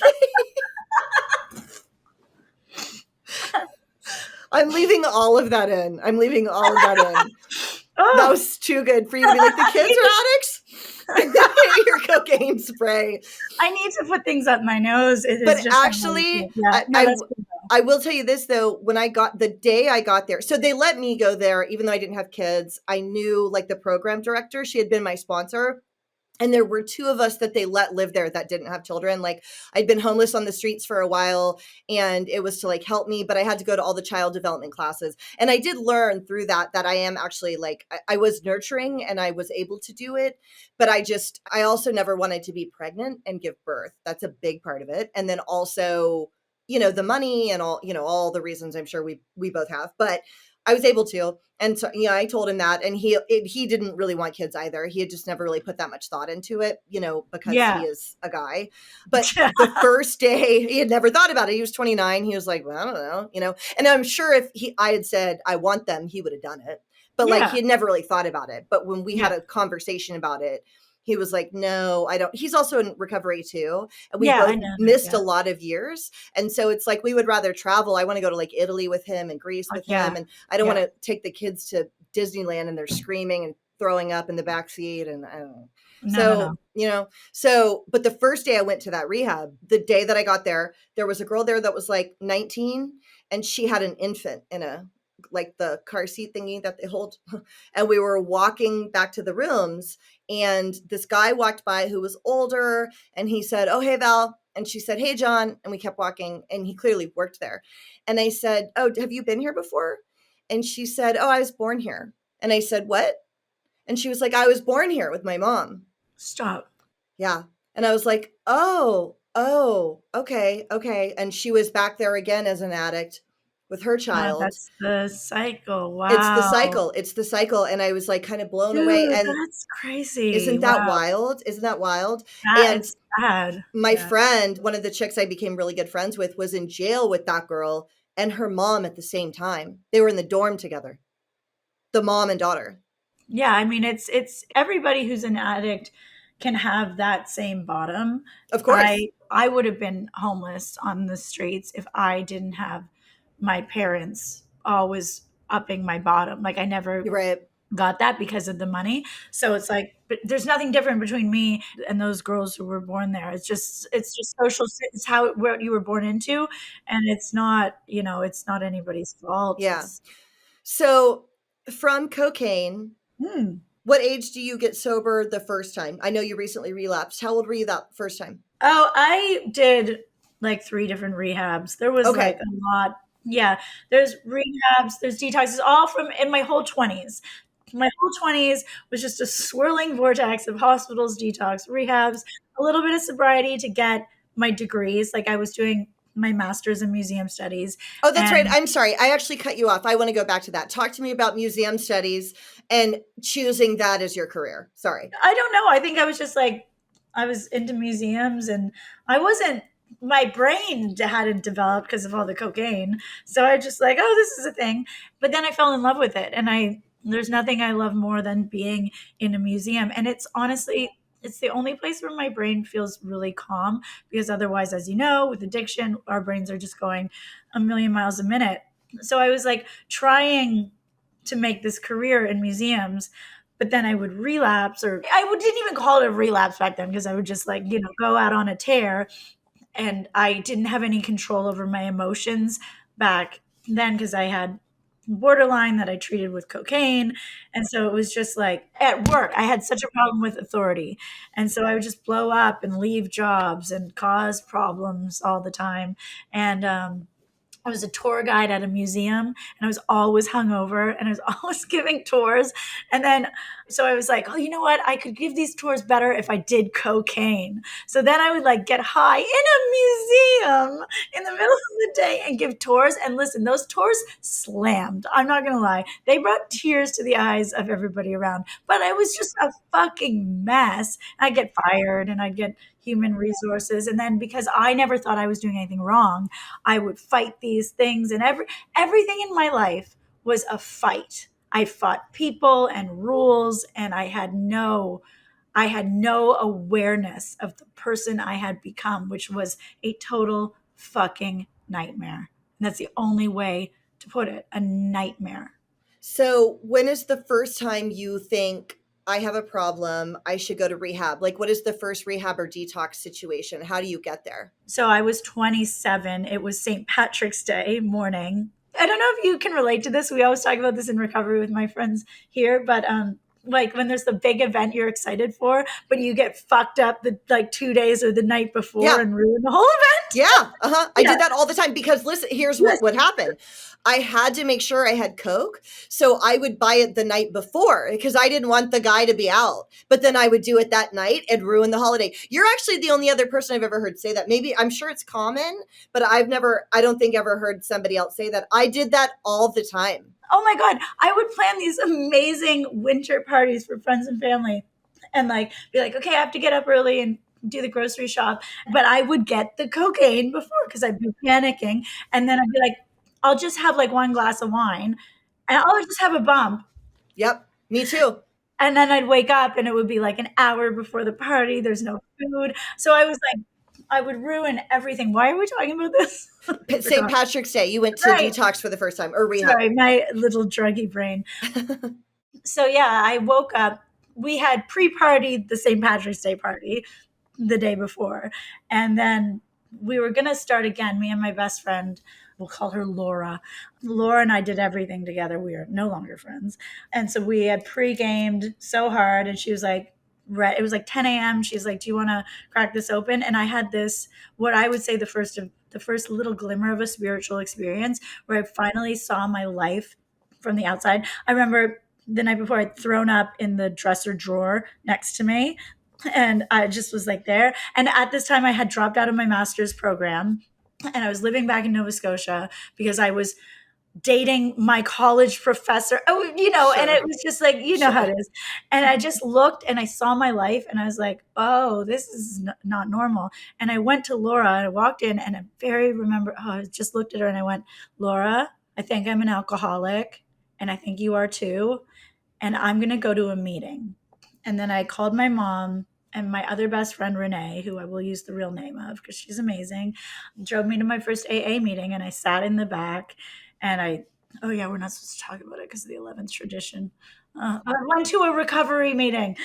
I'm leaving all of that in. Oh. That was too good for you to be like, the kids are addicts? Your cocaine spray. I need to put things up my nose. But actually, I will tell you this, though. The day I got there, so they let me go there, even though I didn't have kids. I knew like the program director. She had been my sponsor. And there were 2 of us that they let live there that didn't have children. Like, I'd been homeless on the streets for a while, and it was to like help me, but I had to go to all the child development classes. And I did learn through that I am actually like, I was nurturing and I was able to do it, but I also never wanted to be pregnant and give birth. That's a big part of it. And then also, the money and all the reasons I'm sure we both have, but I was able to. And so, I told him that, and he didn't really want kids either. He had just never really put that much thought into it, because he is a guy. But the first day, he had never thought about it. He was 29. He was like, well, I don't know, and I'm sure if I had said, I want them, he would have done it. But like, he had never really thought about it. But when we had a conversation about it, he was like, no, I don't. He's also in recovery too. And we both missed a lot of years. And so it's like, we would rather travel. I want to go to like Italy with him and Greece with him. And I don't want to take the kids to Disneyland and they're screaming and throwing up in the backseat. And I don't know. No. But the first day I went to that rehab, the day that I got there, there was a girl there that was like 19 and she had an infant in like the car seat thingy that they hold. And we were walking back to the rooms and this guy walked by who was older and he said, "Oh, hey, Val." And she said, "Hey, John." And we kept walking and he clearly worked there. And I said, "Oh, have you been here before?" And she said, "Oh, I was born here." And I said, "What?" And she was like, "I was born here with my mom." Stop. Yeah. And I was like, oh, okay. And she was back there again as an addict with her child. That's the cycle. Wow. It's the cycle. And I was like kind of blown away. Dude, And that's crazy. Isn't that wild? Isn't that wild? It's bad. My friend, one of the chicks I became really good friends with, was in jail with that girl and her mom at the same time. They were in the dorm together. The mom and daughter. Yeah, I mean, it's everybody who's an addict can have that same bottom. Of course. I would have been homeless on the streets if I didn't have my parents always upping my bottom. Like I never got that because of the money. So it's like, but there's nothing different between me and those girls who were born there. It's just social. It's what you were born into, and it's not it's not anybody's fault. Yeah. So from cocaine. What age do you get sober the first time? I know you recently relapsed. How old were you that first time? Oh, I did like 3 different rehabs. There was like a lot. Yeah. There's rehabs, there's detoxes, all from in my whole 20s. My whole 20s was just a swirling vortex of hospitals, detox, rehabs, a little bit of sobriety to get my degrees. Like I was doing my master's in museum studies. Oh, that's right. I'm sorry. I actually cut you off. I want to go back to that. Talk to me about museum studies and choosing that as your career. Sorry. I don't know. I think I was just like, I was into museums and my brain hadn't developed because of all the cocaine. So I was just like, oh, this is a thing. But then I fell in love with it. And there's nothing I love more than being in a museum. And it's honestly, it's the only place where my brain feels really calm because otherwise, as you know, with addiction, our brains are just going a million miles a minute. So I was like trying to make this career in museums, but then I would relapse, or didn't even call it a relapse back then because I would just like, go out on a tear, and I didn't have any control over my emotions back then because I had borderline that I treated with cocaine. And so it was just like at work, I had such a problem with authority. And so I would just blow up and leave jobs and cause problems all the time. And I was a tour guide at a museum and I was always hungover and I was always giving tours. And then, so I was like, oh, you know what? I could give these tours better if I did cocaine. So then I would like get high in a museum in the middle of the day and give tours. And listen, those tours slammed. I'm not going to lie. They brought tears to the eyes of everybody around, but I was just a fucking mess. I'd get fired and I'd get human resources. And then because I never thought I was doing anything wrong, I would fight these things, and everything in my life was a fight. I fought people and rules, and I had no awareness of the person I had become, which was a total fucking nightmare. And that's the only way to put it, a nightmare. So when is the first time you think, I have a problem, I should go to rehab? Like, what is the first rehab or detox situation? How do you get there? So I was 27. It was St. Patrick's Day morning. I don't know if you can relate to this. We always talk about this in recovery with my friends here, but like when there's the big event you're excited for, but you get fucked up the like 2 days or the night before and ruin the whole event. Yeah. I did that all the time because listen, here's what would happen. I had to make sure I had Coke. So I would buy it the night before because I didn't want the guy to be out. But then I would do it that night and ruin the holiday. You're actually the only other person I've ever heard say that. Maybe, I'm sure it's common, but I don't think ever heard somebody else say that. I did that all the time. Oh my God. I would plan these amazing winter parties for friends and family and like be like, okay, I have to get up early and do the grocery shop. But I would get the cocaine before because I'd be panicking. And then I'd be like, I'll just have like 1 glass of wine and I'll just have a bump. Yep. Me too. And then I'd wake up and it would be like an hour before the party. There's no food. So I was like, I would ruin everything. Why are we talking about this? St. Patrick's Day. You went to detox for the first time or rehab. Sorry, my little druggy brain. So yeah, I woke up we had pre-partied the St. Patrick's Day party the day before. And then we were going to start again, me and my best friend. We'll call her Laura. Laura and I did everything together. We are no longer friends. And so we had pre-gamed so hard. And she was like, it was like 10 a.m. She's like, do you want to crack this open? And I had this, what I would say the first little glimmer of a spiritual experience where I finally saw my life from the outside. I remember the night before I'd thrown up in the dresser drawer next to me. And I just was like there. And at this time I had dropped out of my master's program and I was living back in Nova Scotia because I was dating my college professor. Oh, sure. And it was just like, sure. How it is. And I just looked and I saw my life and I was like, oh, this is not normal. And I went to Laura and I walked in and I just looked at her and I went, Laura, I think I'm an alcoholic and I think you are too. And I'm going to go to a meeting. And then I called my mom and my other best friend, Renee, who I will use the real name of because she's amazing, drove me to my first AA meeting and I sat in the back and we're not supposed to talk about it because of the 11th tradition. I went to a recovery meeting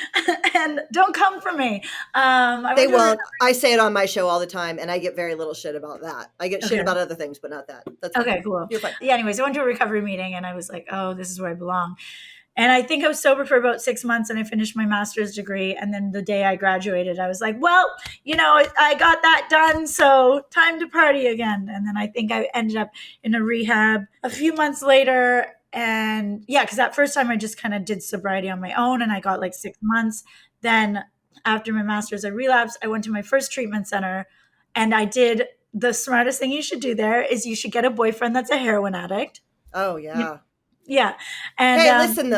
and don't come for me. They won't. I say it on my show all the time and I get very little shit about that. I get shit about other things, but not that. That's okay, cool. You're fine. Yeah, anyways, I went to a recovery meeting and I was like, oh, this is where I belong. And I think I was sober for about 6 months and I finished my master's degree. And then the day I graduated, I was like, well, I got that done. So time to party again. And then I think I ended up in a rehab a few months later. And yeah, because that first time I just kind of did sobriety on my own and I got like 6 months. Then after my master's, I relapsed. I went to my first treatment center and I did the smartest thing you should do there is you should get a boyfriend that's a heroin addict. Oh, yeah. Yeah. And hey, listen.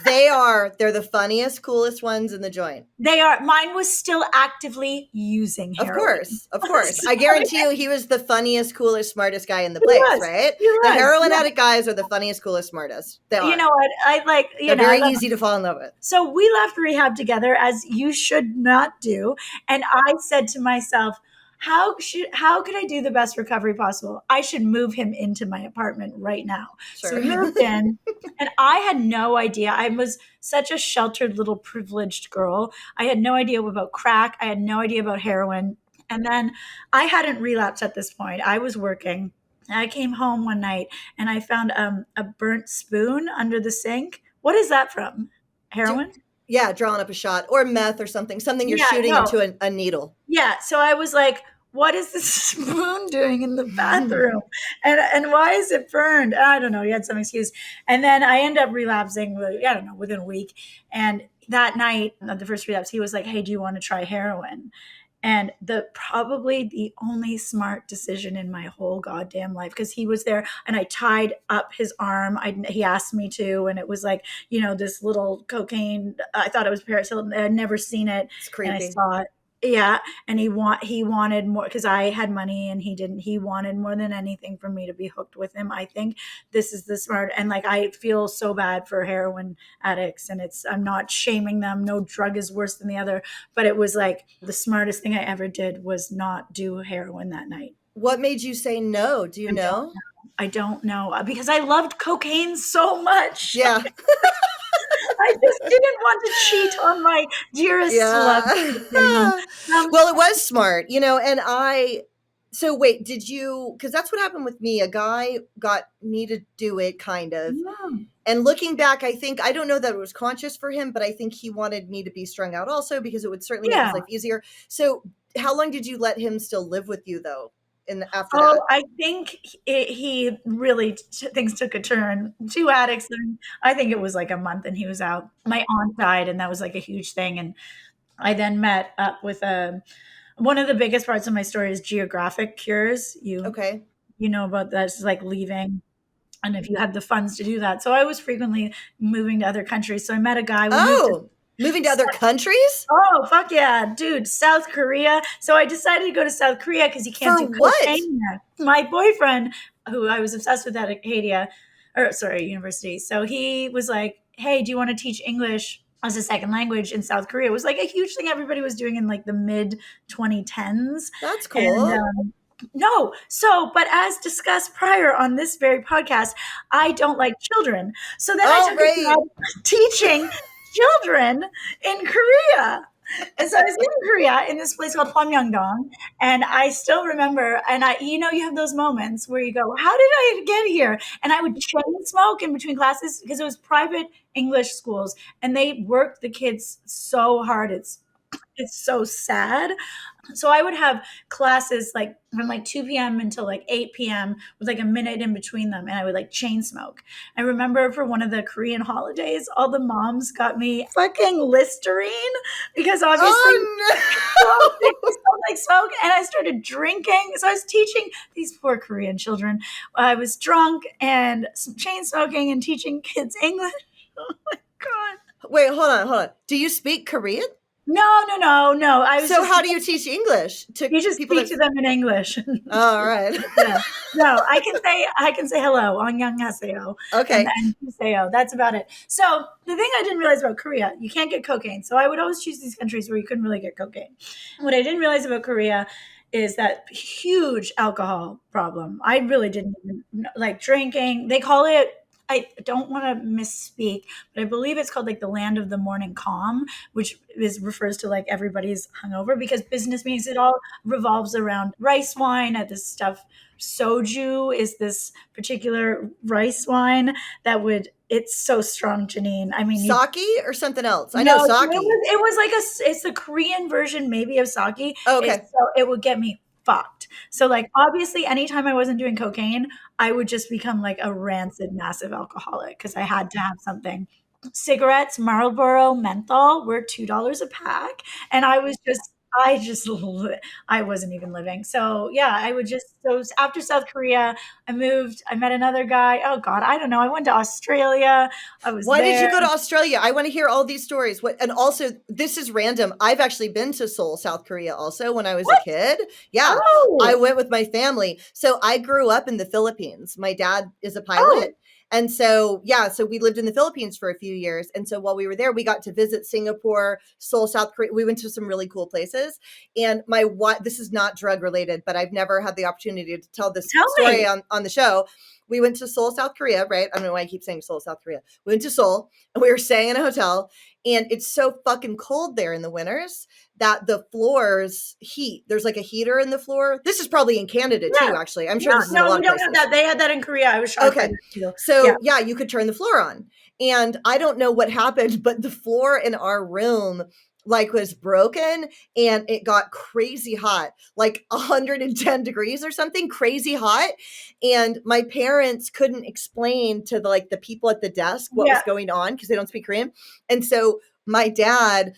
They're the funniest, coolest ones in the joint. They are. Mine was still actively using heroin. Of course. I guarantee you he was the funniest, coolest, smartest guy in the place, right? The heroin addict guys are the funniest, coolest, smartest. They are. You know what? They're very easy to fall in love with. So we left rehab together, as you should not do. And I said to myself, how could I do the best recovery possible? I should move him into my apartment right now. Sure. So we moved in and I had no idea. I was such a sheltered little privileged girl. I had no idea about crack. I had no idea about heroin. And then I hadn't relapsed at this point. I was working. I came home one night and I found a burnt spoon under the sink. What is that from? Heroin? Yeah, drawing up a shot or meth or something you're shooting into a needle. Yeah. So I was like, what is this spoon doing in the bathroom? And why is it burned? I don't know. He had some excuse. And then I ended up relapsing, within a week. And that night of the first relapse, he was like, hey, do you want to try heroin? And probably the only smart decision in my whole goddamn life, because he was there and I tied up his arm. He asked me to, and it was like, this little cocaine. I thought it was paracetamol. I'd never seen it. It's creepy. And I saw it. Yeah. And he wanted more because I had money and he didn't. He wanted more than anything for me to be hooked with him. I think this is the smart. And like, I feel so bad for heroin addicts and I'm not shaming them. No drug is worse than the other. But it was like the smartest thing I ever did was not do heroin that night. What made you say no? Do you know? I don't know. Because I loved cocaine so much. Yeah. I just didn't want to cheat on my dearest love. Well, it was smart, and so wait, because that's what happened with me. A guy got me to do it kind of. Yeah. And looking back, I don't know that it was conscious for him, but I think he wanted me to be strung out also because it would certainly make his life easier. So how long did you let him still live with you though? After that? I think he really things took a turn. 2 addicts, and I think it was like a month, and he was out. My aunt died, and that was like a huge thing. And I then met up with one of the biggest parts of my story is geographic cures. You know about that? It's like leaving, and if you had the funds to do that. So I was frequently moving to other countries. So I met a guy. Moving to other countries? Oh, fuck yeah. Dude, South Korea. So I decided to go to South Korea because you can't do cocaine there. My boyfriend, who I was obsessed with at university. So he was like, hey, do you want to teach English as a second language in South Korea? It was like a huge thing everybody was doing in like the mid 2010s. That's cool. And, no. So, but as discussed prior on this very podcast, I don't like children. So then I took a job teaching children in Korea. And so I was in Korea in this place called Hwamyeongdong, and I still remember. And you have those moments where you go, "How did I get here?" And I would chain smoke in between classes because it was private English schools, and they worked the kids so hard. It's so sad. So I would have classes like from like 2 p.m. until like 8 p.m. with like a minute in between them, and I would like chain smoke. I remember for one of the Korean holidays, all the moms got me fucking Listerine because obviously Oh no. like smoke, and I started drinking. So I was teaching these poor Korean children. I was drunk and chain smoking and teaching kids English. Oh my god. Wait, hold on. Do you speak Korean? No. So how do you teach English to you just people speak to them in English? All right. Yeah. No, I can say hello, annyeonghaseyo. Okay. And Haseyo. That's about it. So the thing I didn't realize about Korea, you can't get cocaine. So I would always choose these countries where you couldn't really get cocaine. What I didn't realize about Korea is that huge alcohol problem. I really didn't even like drinking. They call it, I don't want to misspeak, but I believe it's called like the land of the morning calm, which refers to like everybody's hungover because business meetings, it all revolves around rice wine at this stuff. Soju is this particular rice wine it's so strong, Janine. I mean, sake or something else? I know sake. It was like it's the Korean version maybe of sake. Oh, okay. So it would get me fucked. So like obviously anytime I wasn't doing cocaine, I would just become like a rancid massive alcoholic because I had to have something. Cigarettes, Marlboro menthol were $2 a pack, and I wasn't even living. So yeah, after South Korea, I moved. I met another guy. Oh God, I don't know. I went to Australia. Why did you go to Australia? I want to hear all these stories. And also, this is random. I've actually been to Seoul, South Korea also when I was a kid. Yeah. Oh. I went with my family. So I grew up in the Philippines. My dad is a pilot. Oh. And so, so we lived in the Philippines for a few years. And so while we were there, we got to visit Singapore, Seoul, South Korea. We went to some really cool places. And this is not drug related, but I've never had the opportunity to tell this story on the show. We went to Seoul, South Korea, right? I don't know why I keep saying Seoul, South Korea. We went to Seoul and we were staying in a hotel, and it's so fucking cold there in the winters that the floors heat. There's like a heater in the floor. This is probably in Canada too, actually. I'm sure this is in a lot of places. No, we don't have that. They had that in Korea. I was shocked. Okay. So yeah, you could turn the floor on. And I don't know what happened, but the floor in our room was broken, and it got crazy hot, like 110 degrees or something, crazy hot. And my parents couldn't explain to the people at the desk what was going on because they don't speak Korean. And so my dad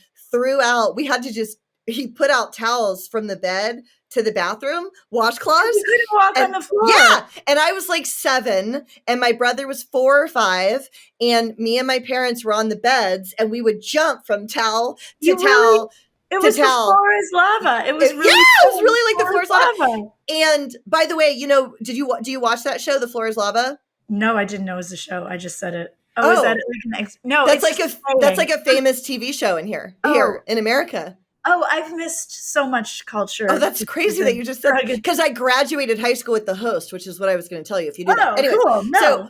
he put out towels from the bed to the bathroom, washcloths. You couldn't walk on the floor. Yeah. And I was like 7, and my brother was 4 or 5, and me and my parents were on the beds, and we would jump from towel to towel. It was the floor is lava. It was really, it was really like the floor is lava. And by the way, do you watch that show, The Floor is Lava? No, I didn't know it was a show. I just said it. Oh, is that no? That's like a famous TV show here in America. Oh, I've missed so much culture. Oh, that's crazy that you just said, because I graduated high school with The Host, which is what I was going to tell you if you do that. Anyway, cool. No.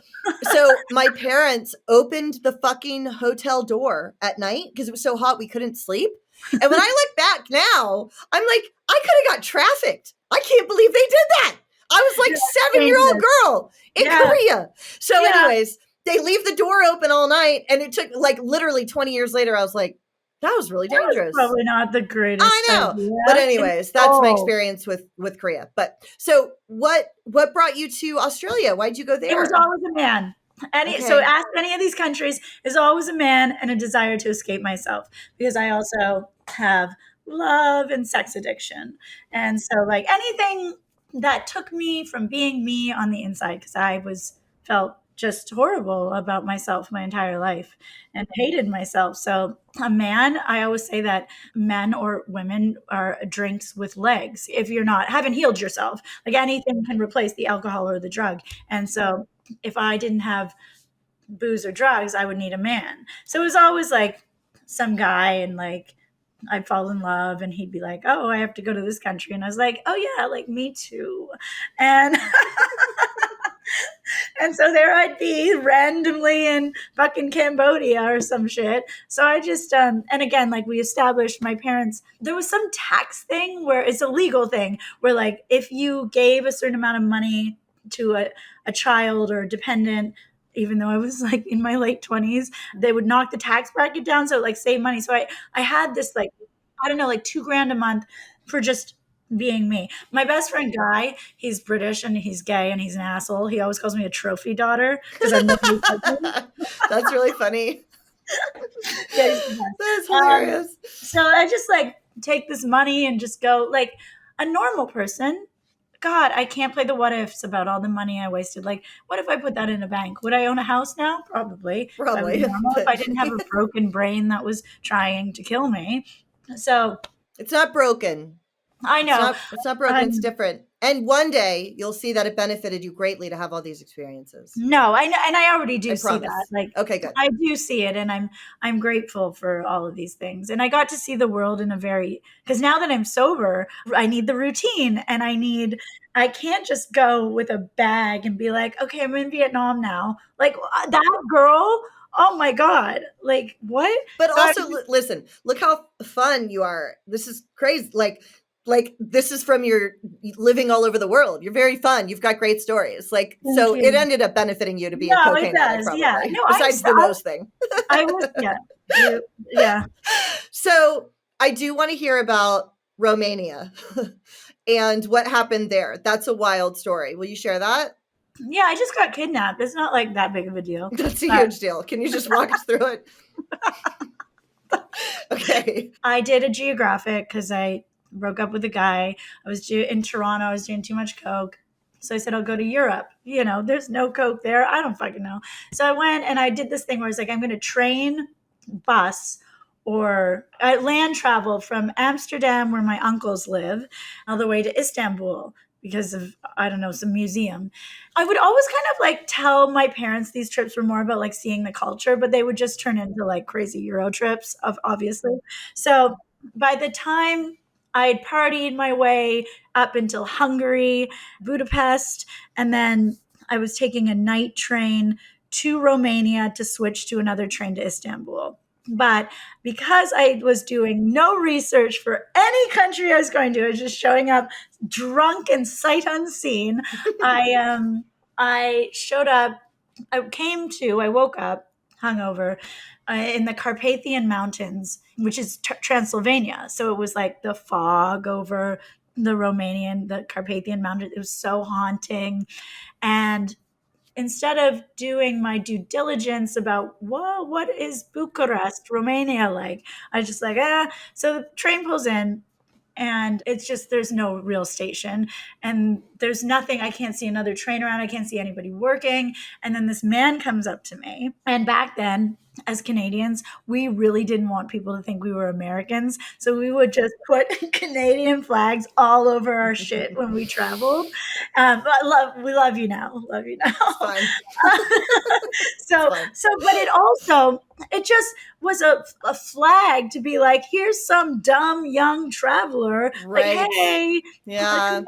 So my parents opened the fucking hotel door at night because it was so hot we couldn't sleep. And when I look back now, I'm like, I could have got trafficked. I can't believe they did that. I was like 7-year-old girl in Korea. So anyways, they leave the door open all night, and it took literally 20 years later, I was like, that was really dangerous. Probably not the greatest. I know. Idea. But anyways, that's my experience with Korea. But so what brought you to Australia? Why'd you go there? It was always a man. So ask any of these countries, is always a man and a desire to escape myself, because I also have love and sex addiction. And so anything that took me from being me on the inside, because I felt just horrible about myself my entire life and hated myself. So a man, I always say that men or women are drinks with legs. If you're haven't healed yourself, anything can replace the alcohol or the drug. And so if I didn't have booze or drugs, I would need a man. So it was always some guy, and I'd fall in love, and he'd be like, oh, I have to go to this country. And I was like, oh yeah, me too. And And so there I'd be randomly in fucking Cambodia or some shit. So I just, and again, like we established, my parents, there was some tax thing where it's a legal thing where like if you gave a certain amount of money to a child or a dependent, even though I was like in my late 20s, they would knock the tax bracket down. So like save money. So I had this like, I don't know, like $2,000 a month for just being me. My best friend Guy, he's British and he's gay and he's an asshole. He always calls me a trophy daughter because I'm That's really funny. Yeah, that's hilarious. So I just like take this money and just go like a normal person. God, I can't play the what ifs about all the money I wasted. Like, what if I put that in a bank? Would I own a house now? Probably. Probably. If I didn't have a broken brain that was trying to kill me. So it's not broken. I know. It's not broken. It's different. And one day you'll see that it benefited you greatly to have all these experiences. No, I know, and I already do see that. Like, okay, good. I do see it, and I'm grateful for all of these things. And I got to see the world in a very, because now that I'm sober, I need the routine, and I can't just go with a bag and be like, okay, I'm in Vietnam now. Like that girl. Oh my God. Like what? But so also listen, look how fun you are. This is crazy. Like this is from your living all over the world. You're very fun. You've got great stories. Like, so it ended up benefiting you to be a cocaine addict, probably. Yeah. No, besides the nose thing. I was, yeah. So I do want to hear about Romania and what happened there. That's a wild story. Will you share that? Yeah, I just got kidnapped. It's not like that big of a deal. That's a huge deal. Can you just walk us through it? Okay. I did a geographic because I broke up with a guy. I was in Toronto. I was doing too much coke. So I said, I'll go to Europe. You know, there's no coke there. I don't fucking know. So I went and I did this thing where I was like, I'm going to train, bus, or land travel from Amsterdam, where my uncles live, all the way to Istanbul because of, I don't know, some museum. I would always kind of like tell my parents these trips were more about like seeing the culture, but they would just turn into like crazy Euro trips, obviously. So by the time I'd partied my way up until Hungary, Budapest, and then I was taking a night train to Romania to switch to another train to Istanbul. But because I was doing no research for any country I was going to, I was just showing up drunk and sight unseen. I showed up. I woke up hungover in the Carpathian Mountains, which is Transylvania. So it was like the fog over the Carpathian Mountains. It was so haunting. And instead of doing my due diligence about, well, what is Bucharest, Romania like? I was just like, So the train pulls in and it's just, there's no real station and there's nothing. I can't see another train around. I can't see anybody working. And then this man comes up to me. And back then, as Canadians, we really didn't want people to think we were Americans. So we would just put Canadian flags all over our shit when we traveled. But we love you now. Love you now. Fine. But it just was a flag to be like, here's some dumb young traveler. Right. Like, hey. Yeah.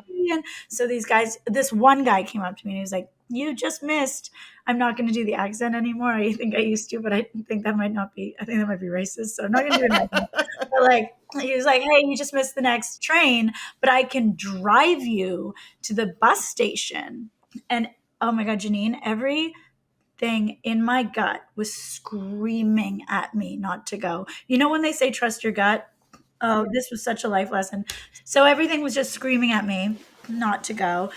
So this one guy came up to me and he was like, you just missed. I'm not going to do the accent anymore. I think I used to, but I think that might be racist. So I'm not going to do it anymore. But like, he was like, hey, you just missed the next train, but I can drive you to the bus station. And oh my God, Janine, everything in my gut was screaming at me not to go. You know, when they say trust your gut? Oh, this was such a life lesson. So everything was just screaming at me not to go.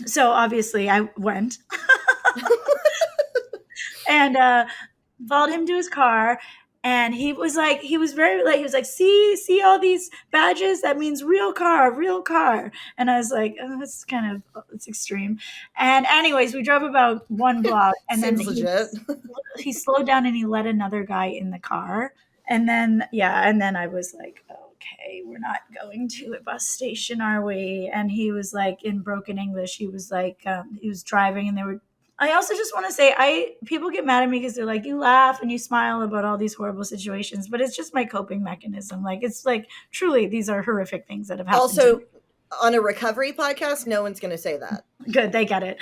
So obviously I went and followed him to his car. And he was very like, he was like, see all these badges? That means real car. And I was like, oh, that's it's extreme. And anyways, we drove about one block and then he slowed down and he let another guy in the car. And then I was like, okay, we're not going to a bus station, are we? And he was like, in broken English, he was like, he was driving and I also just want to say, people get mad at me because they're like, you laugh and you smile about all these horrible situations, but it's just my coping mechanism. Like, it's like, truly, these are horrific things that have happened. Also, on a recovery podcast, no one's going to say that. Good, they get it.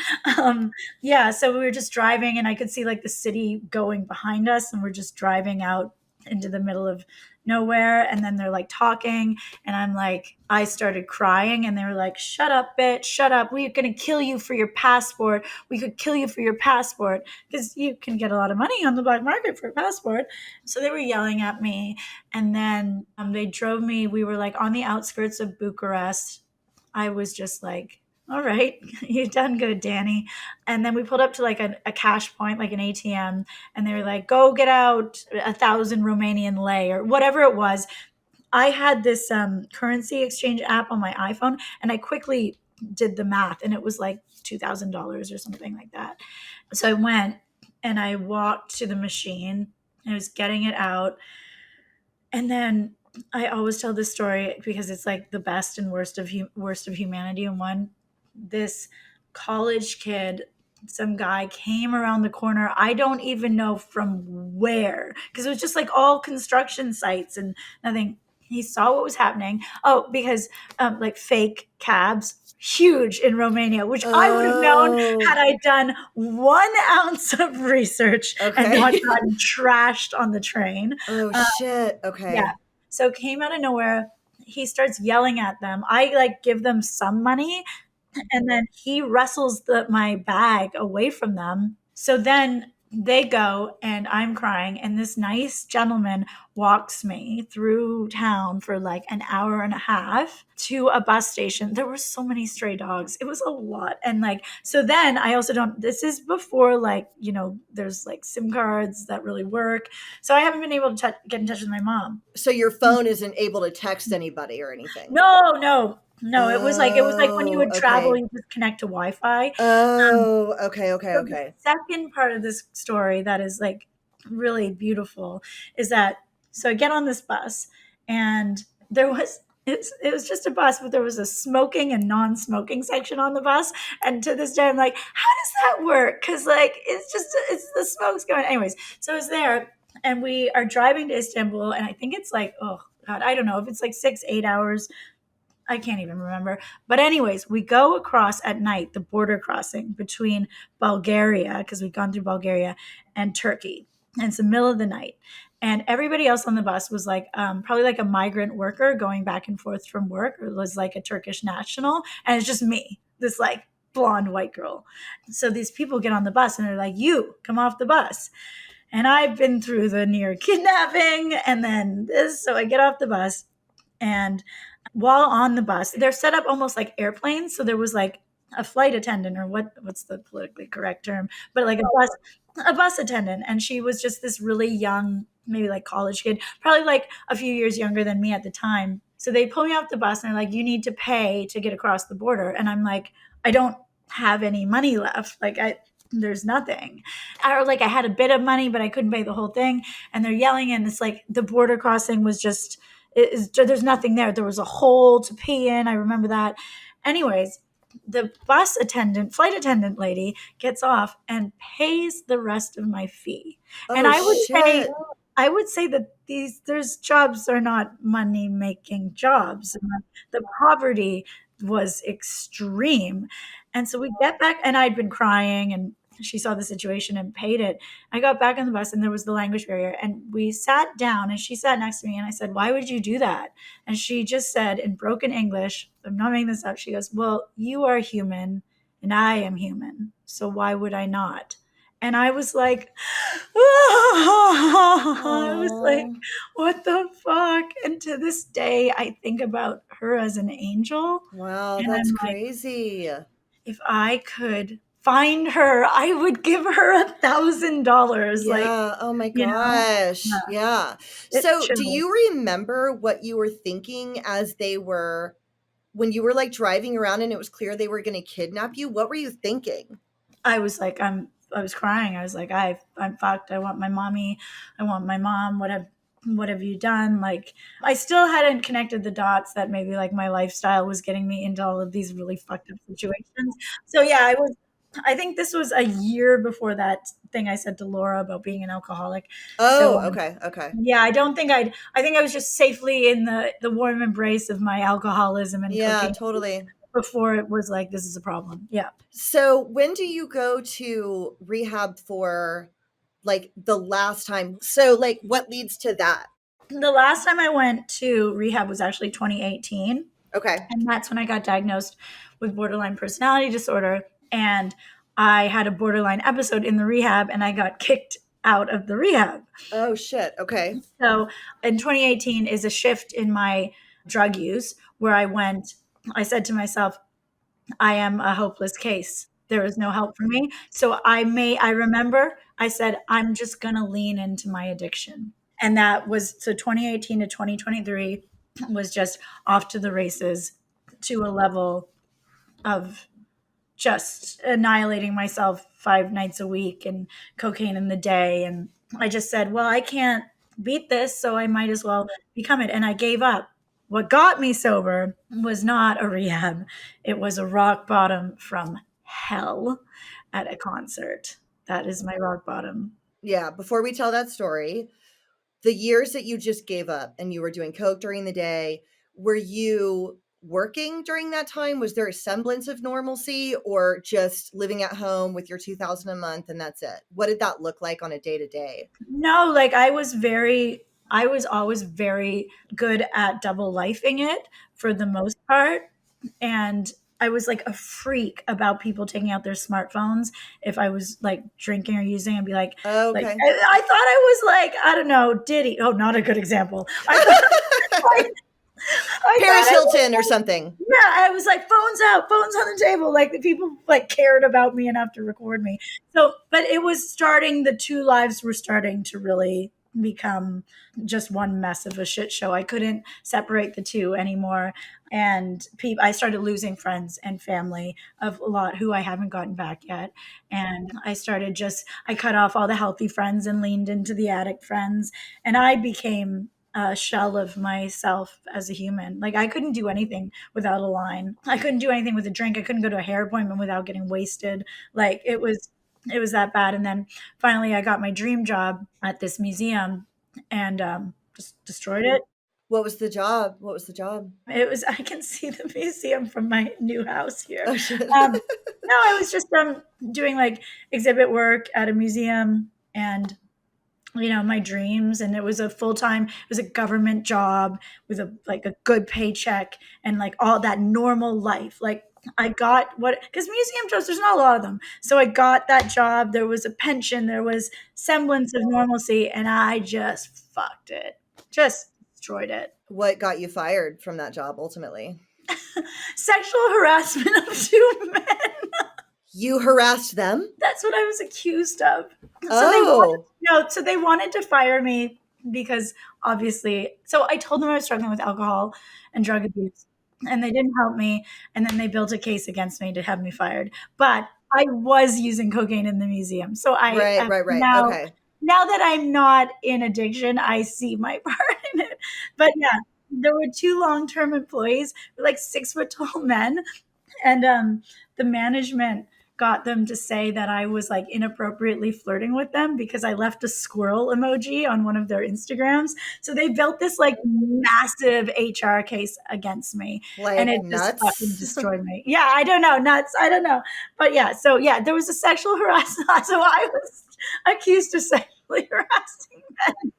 Yeah, so we were just driving and I could see like the city going behind us, and we're just driving out into the middle of nowhere, and then they're like talking, and I'm like, I started crying, and they were like, shut up, bitch, shut up, we're gonna kill you for your passport, we could kill you for your passport, because you can get a lot of money on the black market for a passport. So they were yelling at me, and then they drove me, we were like on the outskirts of Bucharest. I was just like, all right, you've done good, Danny. And then we pulled up to like a cash point, like an ATM, and they were like, go get out 1,000 Romanian lei or whatever it was. I had this currency exchange app on my iPhone, and I quickly did the math, and it was like $2,000 or something like that. So I went and I walked to the machine, and I was getting it out. And then I always tell this story because it's like the best and worst of humanity in one. This college kid, some guy came around the corner. I don't even know from where, because it was just like all construction sites and nothing. He saw what was happening. Oh, because like fake cabs, huge in Romania, which I would have known had I done 1 ounce of research and not gotten trashed on the train. Oh, shit. Okay. Yeah. So it came out of nowhere. He starts yelling at them. I like give them some money, and then he wrestles my bag away from them. So then they go, and I'm crying, and this nice gentleman walks me through town for like an hour and a half to a bus station. There were so many stray dogs. It was a lot. And like, so then I also don't, this is before like, there's like SIM cards that really work. So I haven't been able to get in touch with my mom. So your phone isn't able to text anybody or anything? No. It was like when you would travel, you just connect to Wi-Fi. Okay. So the second part of this story that is like really beautiful is that, so I get on this bus, and it was just a bus, but there was a smoking and non-smoking section on the bus. And to this day, I'm like, how does that work? Because like it's the smoke's going. Anyways, so it's there, and we are driving to Istanbul, and I think it's like, oh God, I don't know if it's like 6-8 hours. I can't even remember. But anyways, we go across at night, the border crossing between Bulgaria, because we've gone through Bulgaria, and Turkey. And it's the middle of the night. And everybody else on the bus was like, probably like a migrant worker going back and forth from work, or was like a Turkish national. And it's just me, this like blonde white girl. So these people get on the bus, and they're like, you come off the bus. And I've been through the near kidnapping and then this. So I get off the bus, and while on the bus, they're set up almost like airplanes. So there was like a flight attendant, or what's the politically correct term, but like a bus attendant. And she was just this really young, maybe like college kid, probably like a few years younger than me at the time. So they pull me off the bus, and they're like, you need to pay to get across the border. And I'm like, I don't have any money left. Like there's nothing. Or like I had a bit of money, but I couldn't pay the whole thing. And they're yelling, and it's like the border crossing was just, there's nothing there. There was a hole to pee in. I remember that. Anyways, the flight attendant lady gets off and pays the rest of my fee. And I would say that there's jobs are not money making jobs. The poverty was extreme. And so we get back, and I'd been crying, and she saw the situation and paid it. I got back on the bus, and there was the language barrier, and we sat down, and she sat next to me, and I said, why would you do that? And she just said in broken English, I'm not making this up, she goes, well, you are human and I am human, so why would I not? And I was like, I was like, what the fuck? And to this day, I think about her as an angel. Wow, that's crazy. If I could find her, I would give her $1,000. Yeah. Like, oh my gosh. Yeah. So do you remember what you were thinking as when you were like driving around and it was clear they were going to kidnap you? What were you thinking? I was like, I was crying. I was like, I'm fucked. I want my mommy. I want my mom. What have you done? Like, I still hadn't connected the dots that maybe like my lifestyle was getting me into all of these really fucked up situations. So yeah, I think this was a year before that thing I said to Laura about being an alcoholic. Oh, So okay. yeah, I don't think I think I was just safely in the warm embrace of my alcoholism and Yeah, cocaine totally. before it was like, this is a problem. Yeah. So when do you go to rehab for, like, the last time? So, like, what leads to that? The last time I went to rehab was actually 2018. Okay. And that's when I got diagnosed with borderline personality disorder. And I had a borderline episode in the rehab and I got kicked out of the rehab. Oh, shit. Okay. So in 2018 is a shift in my drug use where I said to myself, I am a hopeless case. There is no help for me. So I remember I said, I'm just going to lean into my addiction. And that was, so 2018 to 2023 was just off to the races to a level of just annihilating myself 5 nights a week and cocaine in the day. And I just said, well, I can't beat this, so I might as well become it. And I gave up. What got me sober was not a rehab, it was a rock bottom from hell at a concert. That is my rock bottom. Yeah. Before we tell that story, the years that you just gave up and you were doing coke during the day, were you working during that time? Was there a semblance of normalcy, or just living at home with your 2000 a month and that's it? What did that look like on a day to day? No, like I was always very good at double lifing it for the most part. And I was like a freak about people taking out their smartphones if I was like drinking or using and be like, Okay. I thought I was like, I don't know, Diddy. Oh, not a good example. Paris Hilton or something. Yeah, I was like, phones out, phones on the table. Like the people like cared about me enough to record me. So, but it was starting, the two lives were starting to really become just one mess of a shit show. I couldn't separate the two anymore. And I started losing friends and family of a lot who I haven't gotten back yet. And I cut off all the healthy friends and leaned into the addict friends. And I became a shell of myself as a human. Like I couldn't do anything without a line. I couldn't do anything with a drink. I couldn't go to a hair appointment without getting wasted. Like it was that bad. And then finally I got my dream job at this museum and just destroyed it. What was the job? What was the job? It was, I can see the museum from my new house here. Oh, shit. No, I was just doing like exhibit work at a museum and my dreams. And it was a full-time, it was a government job with a good paycheck and like all that normal life. Like I got because museum jobs, there's not a lot of them. So I got that job. There was a pension, there was semblance of normalcy, and I just fucked it. Just destroyed it. What got you fired from that job ultimately? Sexual harassment of two men. You harassed them? That's what I was accused of. So they wanted to fire me because obviously, so I told them I was struggling with alcohol and drug abuse and they didn't help me. And then they built a case against me to have me fired. But I was using cocaine in the museum. So Right. Now, okay. Now that I'm not in addiction, I see my part in it. But yeah, there were two long-term employees, like 6 foot tall men. And the management got them to say that I was like inappropriately flirting with them because I left a squirrel emoji on one of their Instagrams. So they built this like massive HR case against me. Like and it nuts? just fucking destroyed me. Yeah, I don't know. Nuts. I don't know. But yeah, so yeah, there was a sexual harassment. So I was accused of sexually harassing men.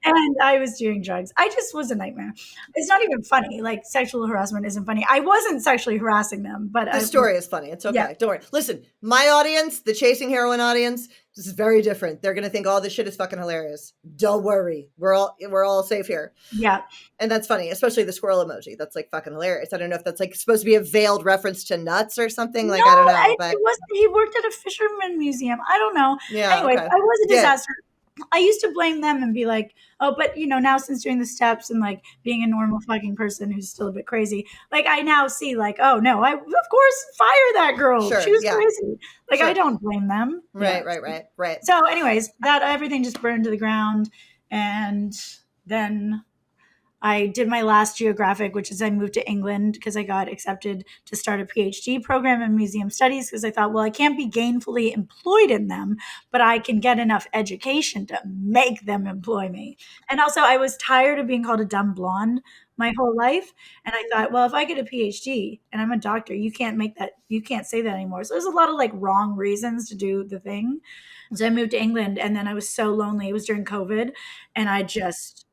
And I was doing drugs. I just was a nightmare. It's not even funny. Like sexual harassment isn't funny. I wasn't sexually harassing them, but the story is funny. It's okay. Yeah. Don't worry. Listen, my audience, the chasing heroin audience, this is very different. They're gonna think all this shit is fucking hilarious. Don't worry. We're all safe here. Yeah. And that's funny, especially the squirrel emoji. That's like fucking hilarious. I don't know if that's like supposed to be a veiled reference to nuts or something. Like, no, I don't know. But it wasn't. He worked at a fisherman museum. I don't know. Yeah. Anyway, okay. I was a disaster. Yeah. I used to blame them and be like, oh, but now since doing the steps and like being a normal fucking person who's still a bit crazy, like I now see like, oh no, I of course fire that girl. Sure, she was crazy. Like I don't blame them. Right. So anyways, that everything just burned to the ground. And then I did my last geographic, which is I moved to England because I got accepted to start a PhD program in museum studies because I thought, well, I can't be gainfully employed in them, but I can get enough education to make them employ me. And also, I was tired of being called a dumb blonde my whole life. And I thought, well, if I get a PhD and I'm a doctor, you can't say that anymore. So there's a lot of like wrong reasons to do the thing. So I moved to England and then I was so lonely. It was during COVID and I just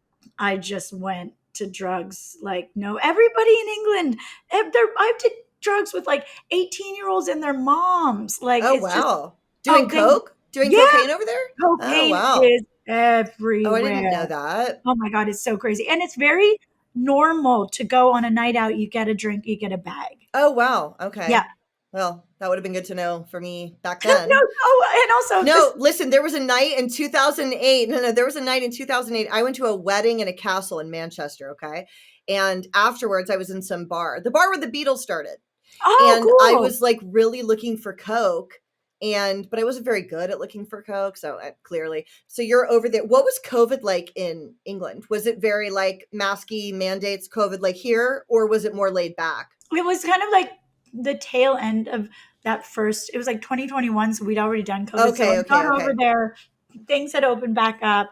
went to drugs. Like, no, everybody in England, I did drugs with like 18-year-olds and their moms. Like, oh, it's wow. just Doing coke? Doing yeah, cocaine over there? cocaine Oh, wow. is everywhere. Oh, I didn't know that. Oh my God, it's so crazy. And it's very normal to go on a night out, you get a drink, you get a bag. Oh, wow. Okay. Yeah. Well, that would have been good to know for me back No, then. and also listen, there was a night in 2008. No, there was a night in 2008. I went to a wedding in a castle in Manchester, okay? And afterwards, I was in some bar, the bar where the Beatles started. Oh, and cool. I was like really looking for coke. But I wasn't very good at looking for coke. So clearly, so you're over there. What was COVID like in England? Was it very like masky mandates COVID like here, or was it more laid back? It was kind of like the tail end of that first, it was like 2021. So we'd already done COVID. Okay, so I okay, got okay. over there, things had opened back up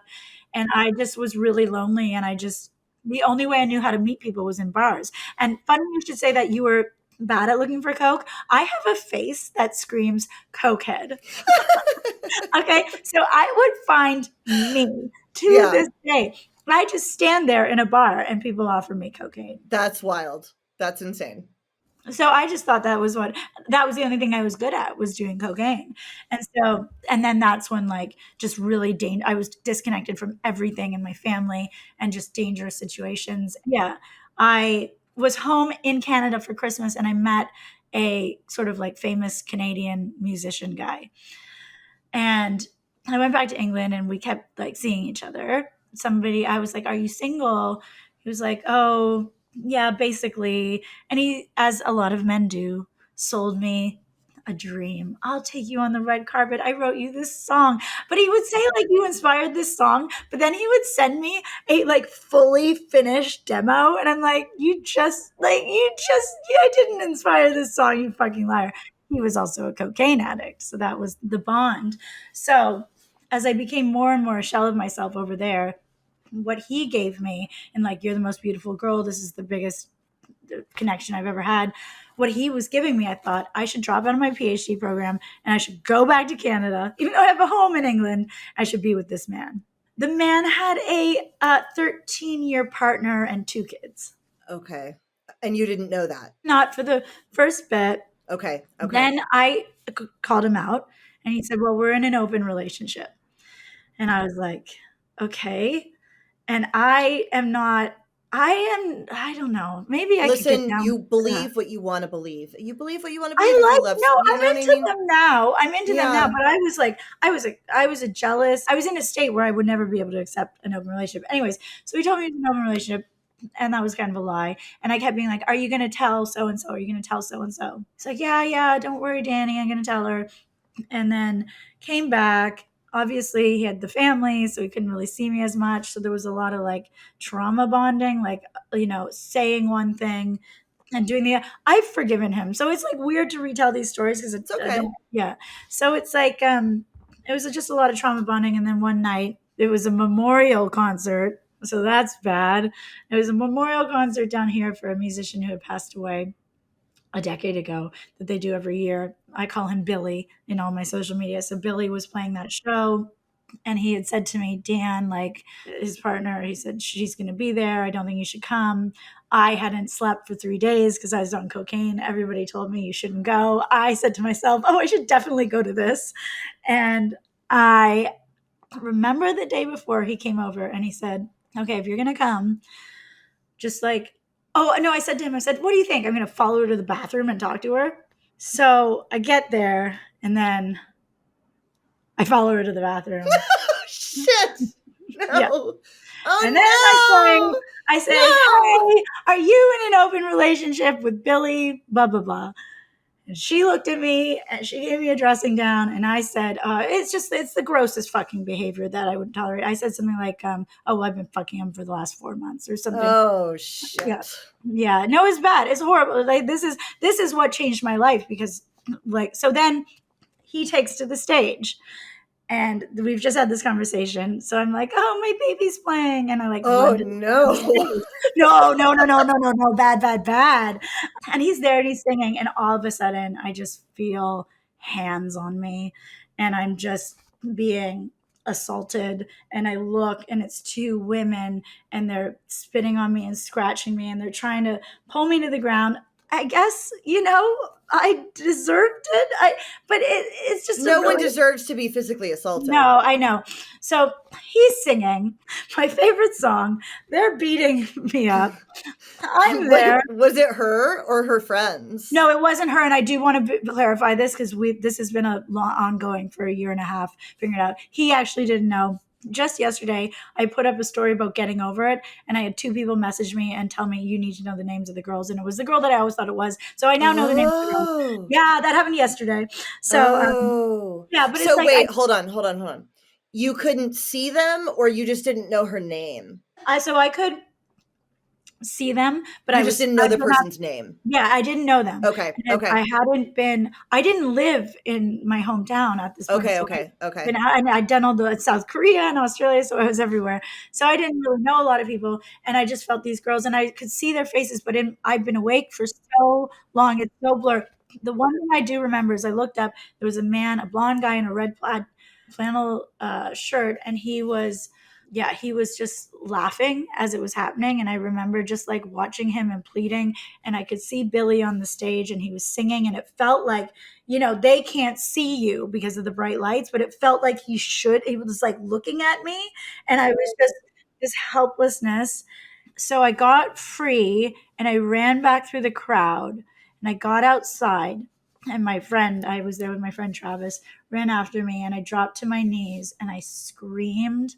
and I just was really lonely. And the only way I knew how to meet people was in bars. And funny you should say that you were bad at looking for coke. I have a face that screams cokehead. Okay. So I would find me to this day. I just stand there in a bar and people offer me cocaine. That's wild. That's insane. So I just thought that was the only thing I was good at, was doing cocaine. And then that's when like just really I was disconnected from everything in my family and just dangerous situations. Yeah. I was home in Canada for Christmas and I met a sort of like famous Canadian musician guy. And I went back to England and we kept like seeing each other. I was like, "Are you single?" He was like, "Oh, yeah, basically." And he, as a lot of men do, sold me a dream. "I'll take you on the red carpet. I wrote you this song." But he would say like, "You inspired this song," but then he would send me a like fully finished demo and I'm like, I didn't inspire this song, you fucking liar." He was also a cocaine addict, so that was the bond. So as I became more and more a shell of myself over there, what he gave me, and like, "You're the most beautiful girl, this is the biggest connection I've ever had," what he was giving me, I thought I should drop out of my PhD program and I should go back to Canada. Even though I have a home in England, I should be with this man. The man had a 13-year partner and 2 kids. Okay. And you didn't know that? Not for the first bit. Okay. Then I called him out and he said, "Well, we're in an open relationship." And I was like, "Okay." And I don't know. Maybe I could get down. You believe what you want to believe. You believe what you want to believe. I'm into them now. I'm into them now. But I was like, I was a jealous. I was in a state where I would never be able to accept an open relationship. Anyways, so he told me it was an open relationship. And that was kind of a lie. And I kept being like, "Are you going to tell so-and-so? Are you going to tell so-and-so?" It's like, yeah, don't worry, Danny, I'm going to tell her. And then came back. Obviously, he had the family, so he couldn't really see me as much. So there was a lot of like trauma bonding, like, saying one thing and doing the, I've forgiven him. So it's like weird to retell these stories because it's okay. Yeah. So it's like, it was just a lot of trauma bonding. And then one night it was a memorial concert. So that's bad. It was a memorial concert down here for a musician who had passed away a decade ago that they do every year. I call him Billy in all my social media. So Billy was playing that show and he had said to me, "Dan, like his partner, he said, she's going to be there. I don't think you should come." I hadn't slept for 3 days because I was on cocaine. Everybody told me you shouldn't go. I said to myself, "Oh, I should definitely go to this." And I remember the day before he came over and he said, "Okay, if you're going to come, just like," oh, no, I said to him, "What do you think? I'm going to follow her to the bathroom and talk to her." So I get there and then I follow her to the bathroom. Shit. No. Yeah. Oh, and then I say, "Hey, are you in an open relationship with Billy? Blah, blah, blah." And she looked at me and she gave me a dressing down. And I said, it's the grossest fucking behavior that I would tolerate. I said something like, oh, well, I've been fucking him for the last 4 months or something. Oh, Yeah. shit. Yeah. No, it's bad. It's horrible. Like, this is what changed my life because, like, so then he takes to the stage. And we've just had this conversation. So I'm like, oh, my baby's playing. And I like Oh, run to no. no, bad. And he's there and he's singing. And all of a sudden, I just feel hands on me. And I'm just being assaulted. And I look and it's two women and they're spitting on me and scratching me and they're trying to pull me to the ground. I guess, I deserved it. But it's just no one deserves to be physically assaulted. No, I know. So he's singing my favorite song. They're beating me up. I'm there. Was it her or her friends? No, it wasn't her. And I do want to clarify this because this has been a long ongoing for a year and a half figuring it out. He actually didn't know. Just yesterday, I put up a story about getting over it, and I had 2 people message me and tell me you need to know the names of the girls, and it was the girl that I always thought it was. So I now know the names of the girls. Yeah, that happened yesterday. So yeah, but so wait, hold on. You couldn't see them, or you just didn't know her name? So I could see them, but I just didn't know the person's name. Yeah, I didn't know them. Okay. I didn't live in my hometown at this point. Okay. And I'd done all the South Korea and Australia, so I was everywhere. So I didn't really know a lot of people, and I just felt these girls, and I could see their faces, but I've been awake for so long, it's so blurred. The one thing I do remember is I looked up, there was a man, a blonde guy in a red flannel shirt, and he was just laughing as it was happening. And I remember just like watching him and pleading. And I could see Billy on the stage and he was singing. And it felt like, they can't see you because of the bright lights, but it felt like he was like looking at me. And I was just this helplessness. So I got free and I ran back through the crowd and I got outside. And I was there with my friend Travis, ran after me and I dropped to my knees and I screamed.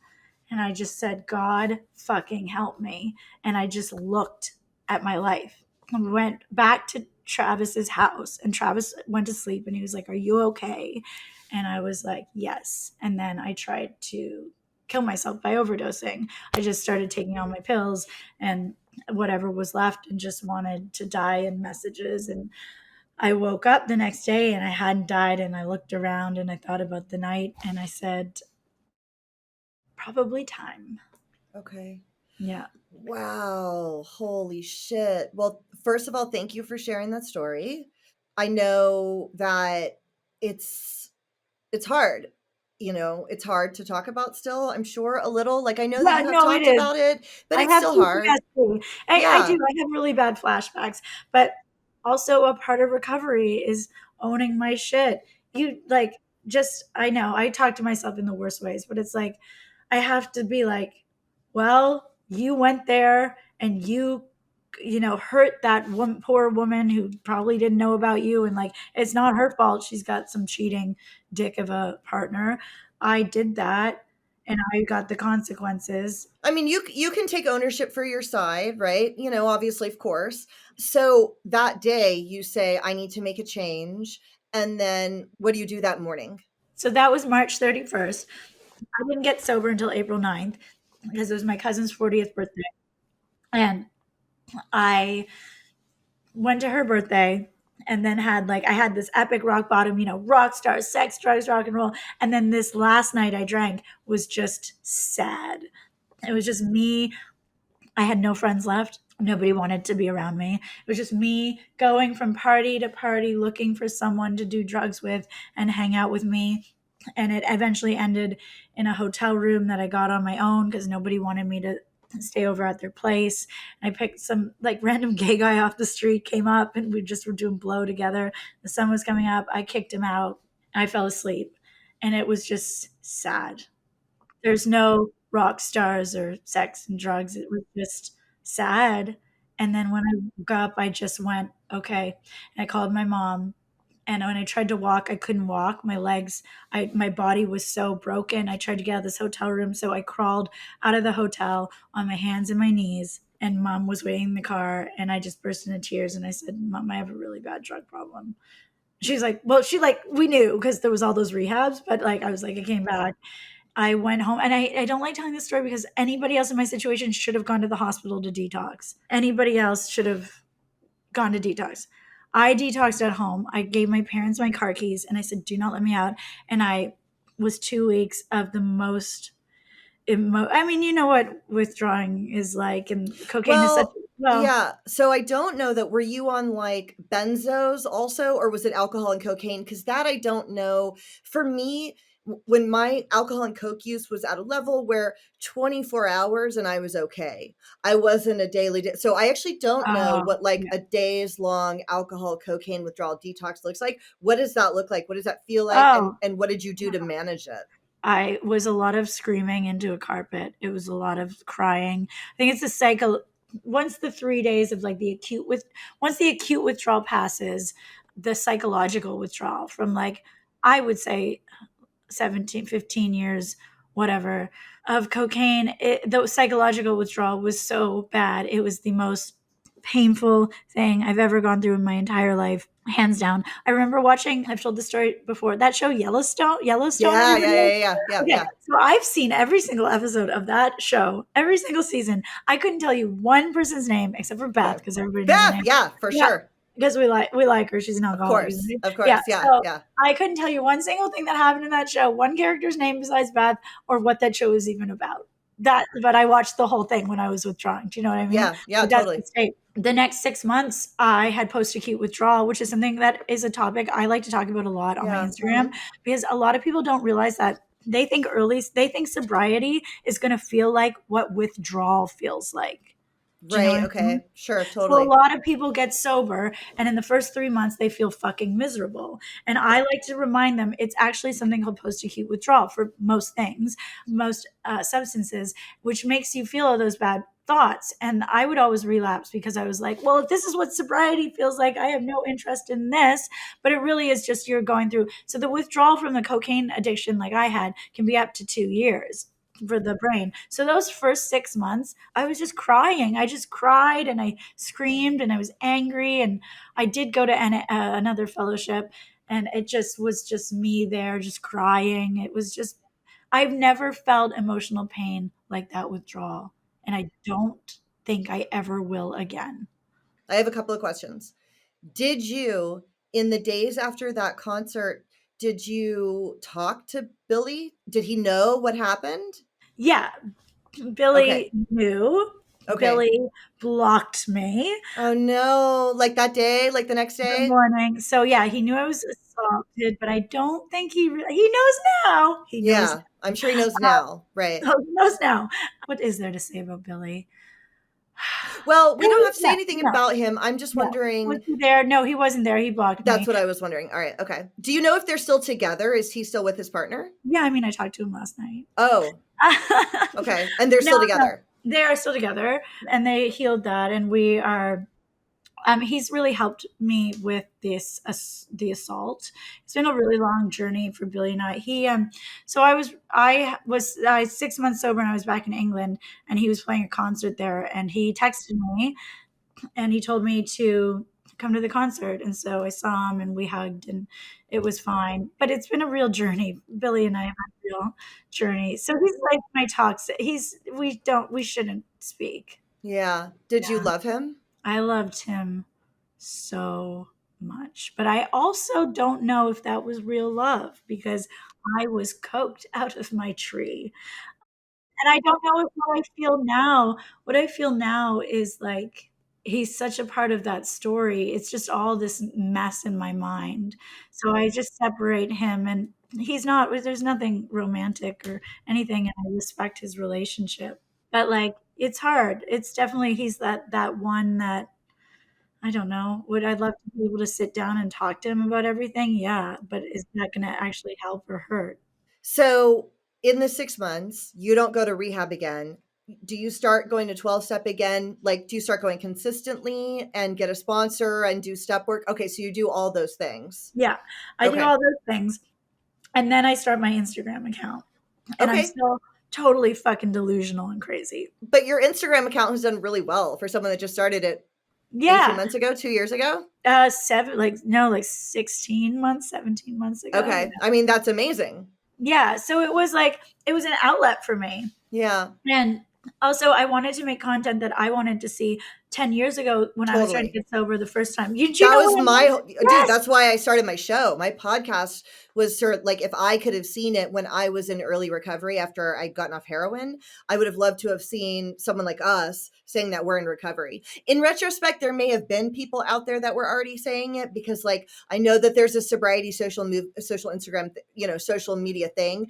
And I just said, God fucking help me. And I just looked at my life and went back to Travis's house. And Travis went to sleep and he was like, are you okay? And I was like, yes. And then I tried to kill myself by overdosing. I just started taking all my pills and whatever was left and just wanted to die in messages. And I woke up the next day and I hadn't died. And I looked around and I thought about the night and I said, probably time. Okay. Yeah. Wow. Holy shit. Well, first of all, thank you for sharing that story. I know that it's hard. It's hard to talk about still, I'm sure, a little. Like, I know that you have talked about it, but it's still hard. I do. I have really bad flashbacks. But also a part of recovery is owning my shit. I know, I talk to myself in the worst ways, but it's like, I have to be like, well, you went there and you hurt that poor woman who probably didn't know about you. And like, it's not her fault. She's got some cheating dick of a partner. I did that and I got the consequences. I mean, you can take ownership for your side, right? Obviously, of course. So that day you say, I need to make a change. And then what do you do that morning? So that was March 31st. I didn't get sober until April 9th because it was my cousin's 40th birthday. And I went to her birthday and then I had this epic rock bottom, rock star, sex, drugs, rock and roll. And then this last night I drank was just sad. It was just me. I had no friends left. Nobody wanted to be around me. It was just me going from party to party, looking for someone to do drugs with and hang out with me. And it eventually ended in a hotel room that I got on my own because nobody wanted me to stay over at their place. And I picked some random gay guy off the street, came up, and we just were doing blow together. The sun was coming up. I kicked him out. I fell asleep. And it was just sad. There's no rock stars or sex and drugs. It was just sad. And then when I woke up, I just went, okay. And I called my mom. And when I tried to walk, I couldn't walk. My legs, my body was so broken. I tried to get out of this hotel room. So I crawled out of the hotel on my hands and my knees. And mom was waiting in the car. And I just burst into tears. And I said, Mom, I have a really bad drug problem. She's like, well, we knew because there was all those rehabs, but like, I was like, I came back. I went home, and I don't like telling this story because anybody else in my situation should have gone to the hospital to detox. Anybody else should have gone to detox. I detoxed at home. I gave my parents my car keys and I said, do not let me out. And I was 2 weeks of the most I mean, you know what withdrawing is like, and cocaine is such. Yeah. So I don't know that. Were you on like benzos also, or was it alcohol and cocaine? Because that I don't know. For me, when my alcohol and coke use was at a level where 24 hours and I was okay. I wasn't a daily. So I actually don't know what like a days long alcohol cocaine withdrawal detox looks like. What does that look like? What does that feel like? And what did you do to manage it? I was a lot of screaming into a carpet. It was a lot of crying. I think it's a cycle. Once the 3 days of like once the acute withdrawal passes, the psychological withdrawal from like, I would say 17, 15 years, whatever, of cocaine, the psychological withdrawal was so bad. It was the most painful thing I've ever gone through in my entire life, hands down. I remember watching, I've told the story before, that show Yellowstone. Yeah. Okay, so I've seen every single episode of that show, every single season. I couldn't tell you one person's name except for Beth, because everybody knows her name. Yeah, for sure. Because we like her. She's an alcoholic. Of course. Yeah. I couldn't tell you one single thing that happened in that show, one character's name besides Beth, or what that show is even about. But I watched the whole thing when I was withdrawing. Do you know what I mean? Yeah, totally. The next 6 months, I had post-acute withdrawal, which is something that is a topic I like to talk about a lot on my Instagram, because a lot of people don't realize that they think sobriety is going to feel like what withdrawal feels like. Right. Okay. Sure. Totally. So a lot of people get sober, and in the first 3 months, they feel fucking miserable. And I like to remind them it's actually something called post-acute withdrawal for most things, most substances, which makes you feel all those bad thoughts. And I would always relapse because I was like, well, if this is what sobriety feels like, I have no interest in this. But it really is just you're going through. So the withdrawal from the cocaine addiction, like I had, can be up to 2 years for the brain. So those first 6 months, I was just crying. I just cried and I screamed and I was angry. And I did go to another fellowship, and it just was just me there just crying. It was just, I've never felt emotional pain like that withdrawal. And I don't think I ever will again. I have a couple of questions. Did you, in the days after that concert, did you talk to Billy? Did he know what happened? Yeah. Billy knew. Billy blocked me. Oh no. Like that day, like the next day? Good morning. So yeah, he knew I was assaulted, but I don't think he knows now. He knows. Yeah, I'm sure he knows now. Right. Oh, he knows now. What is there to say about Billy? Well, we don't have to say anything about him. I'm just wondering. Was he there? No, he wasn't there. He blocked me. That's what I was wondering. All right. Okay. Do you know if they're still together? Is he still with his partner? Yeah, I mean, I talked to him last night. Oh. Okay. And they're still together. No, they are still together, and they healed that, and we are. He's really helped me with the assault. It's been a really long journey for Billy and I. So I was 6 months sober, and I was back in England, and he was playing a concert there, and he texted me, and he told me to come to the concert. And so I saw him, and we hugged, and it was fine. But it's been a real journey. Billy and I have had a real journey. So he's like my toxic. We shouldn't speak. Yeah. Did you love him? I loved him so much, but I also don't know if that was real love, because I was coked out of my tree. And I don't know if what I feel now is like, he's such a part of that story. It's just all this mess in my mind. So I just separate him, and there's nothing romantic or anything, and I respect his relationship. But like, it's hard. It's definitely, he's that one that, I don't know. Would I love to be able to sit down and talk to him about everything? Yeah, but is that going to actually help or hurt? So in the 6 months, you don't go to rehab again. Do you start going to 12-step again? Like, do you start going consistently and get a sponsor and do step work? Okay, so you do all those things. Yeah, I do all those things. And then I start my Instagram account. And I'm still totally fucking delusional and crazy. But your Instagram account has done really well for someone that just started it 18 months ago, 2 years ago? 16 months, 17 months ago. Okay. I mean, that's amazing. Yeah. So it was an outlet for me. Yeah. And also, I wanted to make content that I wanted to see 10 years ago when I was trying to get sober the first time. Dude, that's why I started my show. My podcast was sort of like, if I could have seen it when I was in early recovery after I'd gotten off heroin, I would have loved to have seen someone like us saying that we're in recovery. In retrospect, there may have been people out there that were already saying it, because like, I know that there's a sobriety social Instagram, social media thing.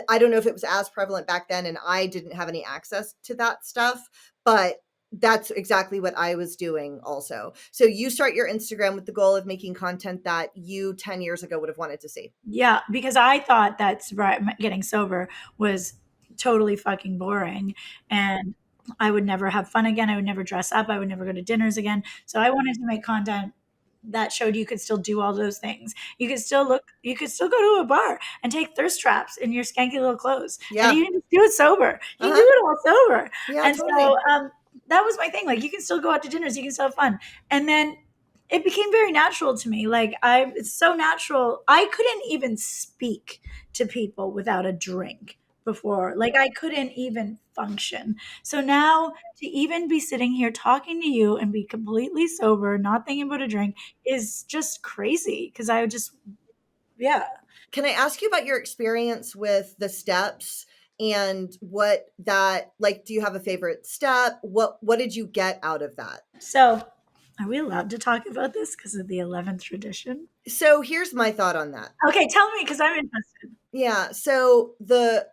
I don't know if it was as prevalent back then, and I didn't have any access to that stuff, but that's exactly what I was doing also. So you start your Instagram with the goal of making content that you 10 years ago would have wanted to see. Yeah, because I thought that getting sober was totally fucking boring, and I would never have fun again. I would never dress up. I would never go to dinners again. So I wanted to make content that showed you could still do all those things. You could still go to a bar and take thirst traps in your skanky little clothes. Yeah. And you can just do it sober. You can do it all sober. Yeah, and totally. So that was my thing. Like, you can still go out to dinners. You can still have fun. And then it became very natural to me. Like, it's so natural. I couldn't even speak to people without a drink before. Like, I couldn't even function. So now to even be sitting here talking to you and be completely sober, not thinking about a drink, is just crazy, because I would just, yeah. Can I ask you about your experience with the steps and what that, like, do you have a favorite step? What did you get out of that? So are we allowed to talk about this because of the 11th tradition? So here's my thought on that. Okay, tell me, because I'm interested. Yeah. So the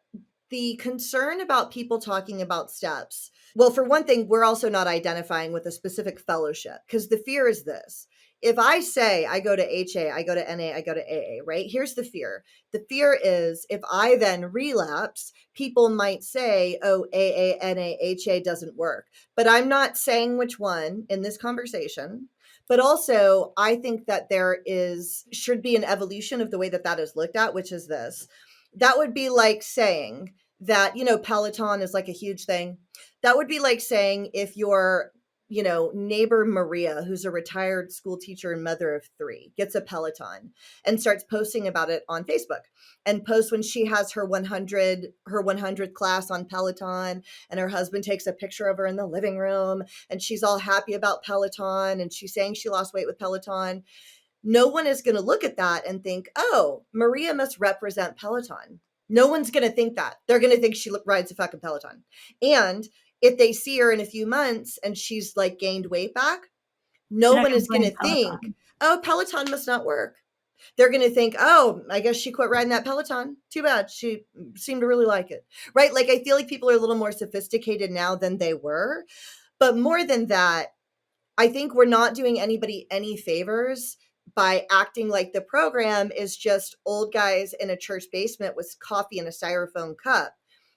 concern about people talking about steps, well, for one thing, we're also not identifying with a specific fellowship, because the fear is this. If I say I go to HA, I go to NA, I go to AA, right? Here's the fear. The fear is if I then relapse, people might say, oh, AA, NA, HA doesn't work. But I'm not saying which one in this conversation. But also, I think that there should be an evolution of the way that is looked at, which is this. That would be like saying that, Peloton is like a huge thing. That would be like saying if your, neighbor Maria, who's a retired school teacher and mother of 3, gets a Peloton and starts posting about it on Facebook, and posts when she has her 100th class on Peloton, and her husband takes a picture of her in the living room, and she's all happy about Peloton, and she's saying she lost weight with Peloton. No one is going to look at that and think, oh, Maria must represent Peloton. No one's going to think that. They're going to think she rides a fucking Peloton. And if they see her in a few months and she's like gained weight back, no one is going to think, oh, Peloton must not work. They're going to think, oh, I guess she quit riding that Peloton. Too bad. She seemed to really like it. Right? Like, I feel like people are a little more sophisticated now than they were. But more than that, I think we're not doing anybody any favors by acting like the program is just old guys in a church basement with coffee in a styrofoam cup,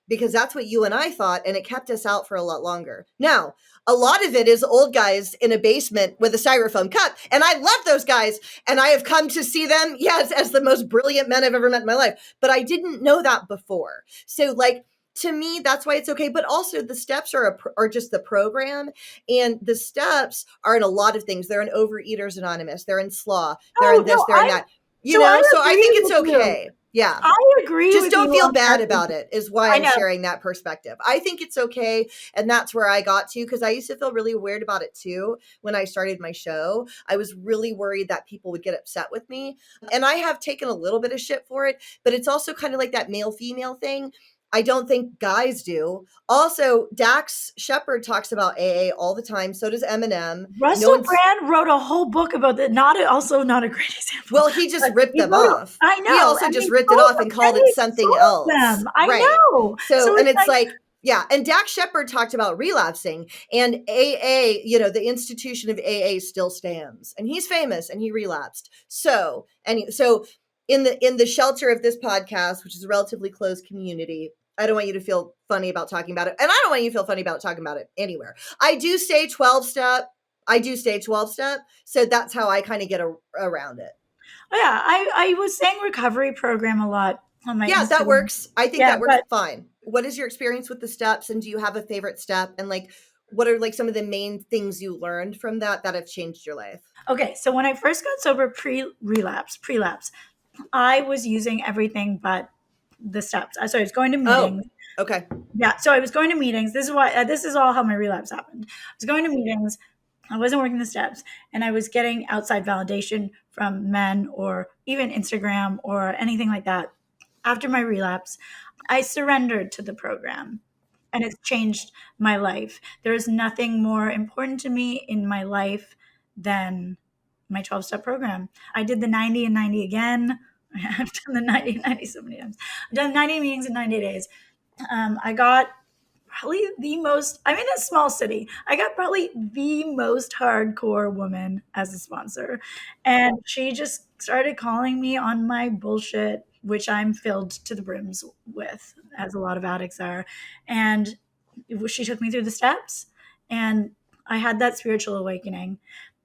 because that's what you and I thought, and it kept us out for a lot longer. Now, a lot of it is old guys in a basement with a styrofoam cup, and I love those guys, and I have come to see them, yes, as the most brilliant men I've ever met in my life, but I didn't know that before. So, like, to me, that's why it's okay. But also, the steps are just the program, and the steps are in a lot of things. They're in Overeaters Anonymous. They're in SLAW. They're in this. They're in that. So I think it's okay. You. Yeah. I agree. Just don't feel bad about it is why I'm sharing that perspective. I think it's okay. And that's where I got to, because I used to feel really weird about it too. When I started my show, I was really worried that people would get upset with me. And I have taken a little bit of shit for it, but it's also kind of like that male-female thing. I don't think guys do. Also, Dax Shepard talks about AA all the time. So does Eminem. Russell Brand wrote a whole book about that. Not a great example. Well, he just ripped them off. I know. He also just ripped it off and called it something else. I know. So and it's like, yeah. And Dax Shepard talked about relapsing, and AA, the institution of AA still stands, and he's famous, and he relapsed. So in the shelter of this podcast, which is a relatively closed community, I don't want you to feel funny about talking about it. And I don't want you to feel funny about talking about it anywhere. I do stay 12-step. So that's how I kind of get around it. Oh, yeah. I was saying recovery program a lot on my Instagram. That works. I think that works fine. What is your experience with the steps? And do you have a favorite step? And like, what are like some of the main things you learned from that have changed your life? Okay, so when I first got sober pre-lapse, I was using everything but the steps. So I was going to meetings. Oh, okay. Yeah, so I was going to meetings. This is why this is all how my relapse happened. I was going to meetings. I wasn't working the steps, and I was getting outside validation from men or even Instagram or anything like that. After my relapse, I surrendered to the program, and it's changed my life. There is nothing more important to me in my life than my 12-step program. I did the 90 and 90 again. I've done the 90 and 90 so many times. I've done 90 meetings in 90 days. I got probably I'm in a small city. I got probably the most hardcore woman as a sponsor. And she just started calling me on my bullshit, which I'm filled to the brims with, as a lot of addicts are. And she took me through the steps, and I had that spiritual awakening,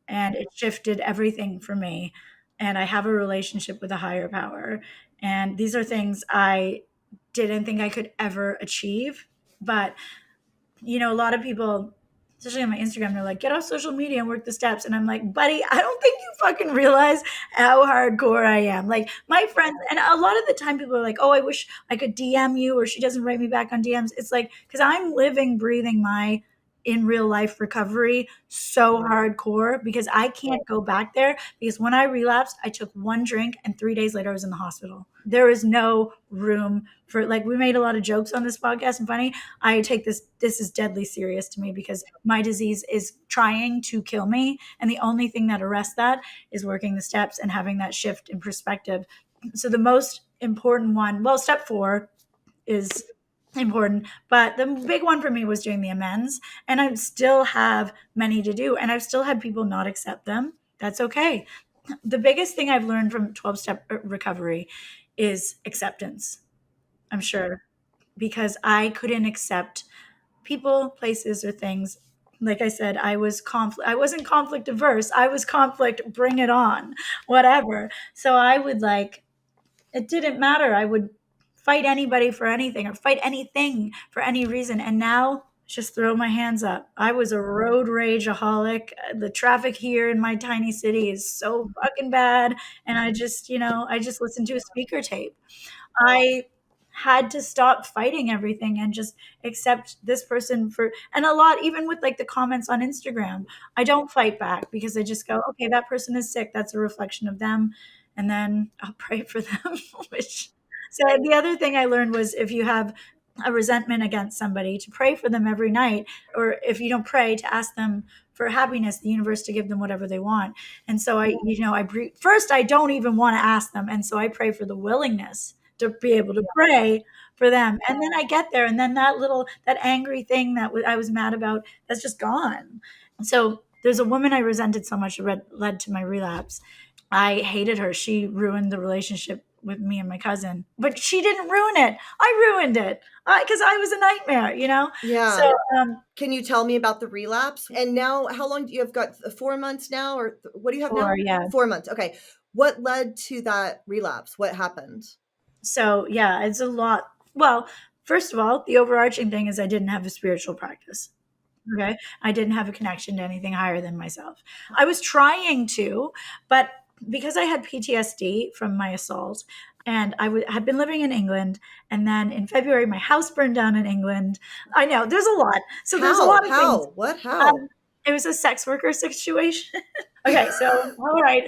and it shifted everything for me. And I have a relationship with a higher power. And these are things I didn't think I could ever achieve. But, a lot of people, especially on my Instagram, they're like, get off social media and work the steps. And I'm like, buddy, I don't think you fucking realize how hardcore I am. Like, my friends, and a lot of the time people are like, oh, I wish I could DM you, or she doesn't write me back on DMs. It's like, because I'm living, breathing my in real life recovery so hardcore, because I can't go back there, because when I relapsed, I took one drink and 3 days later I was in the hospital. There is no room for, like, we made a lot of jokes on this podcast and funny. I take this is deadly serious to me, because my disease is trying to kill me. And the only thing that arrests that is working the steps and having that shift in perspective. So the most important one, well, step 4 is important, but the big one for me was doing the amends. And I still have many to do, and I've still had people not accept them. That's okay. The biggest thing I've learned from 12-step recovery is acceptance, I'm sure, because I couldn't accept people, places, or things. Like I said, I wasn't conflict averse. I was conflict, bring it on, whatever. So I would, like, it didn't matter. I would fight anybody for anything, or fight anything for any reason. And now, just throw my hands up. I was a road rageaholic. The traffic here in my tiny city is so fucking bad. And I just listened to a speaker tape. I had to stop fighting everything and just accept this person and a lot, even with like the comments on Instagram, I don't fight back, because I just go, okay, that person is sick. That's a reflection of them. And then I'll pray for them, so the other thing I learned was, if you have a resentment against somebody, to pray for them every night, or if you don't pray, to ask them for happiness, the universe to give them whatever they want. And so first, I don't even want to ask them. And so I pray for the willingness to be able to pray for them. And then I get there, and then that angry thing that I was mad about, that's just gone. So there's a woman I resented so much that led to my relapse. I hated her. She ruined the relationship with me and my cousin, but she didn't ruin it. I ruined it, because I was a nightmare, Yeah. So, can you tell me about the relapse? And now, how long do you have got? 4 months now, or what do you have 4, now? yeah. 4 months. Okay. What led to that relapse? What happened? So, yeah, it's a lot. Well, first of all, the overarching thing is I didn't have a spiritual practice. Okay. I didn't have a connection to anything higher than myself. I was trying to, but because I had PTSD from my assault, and I had been living in England, and then in February, my house burned down in England. I know, there's a lot. So there's a lot of things. What? How? It was a sex worker situation. Okay, so all right.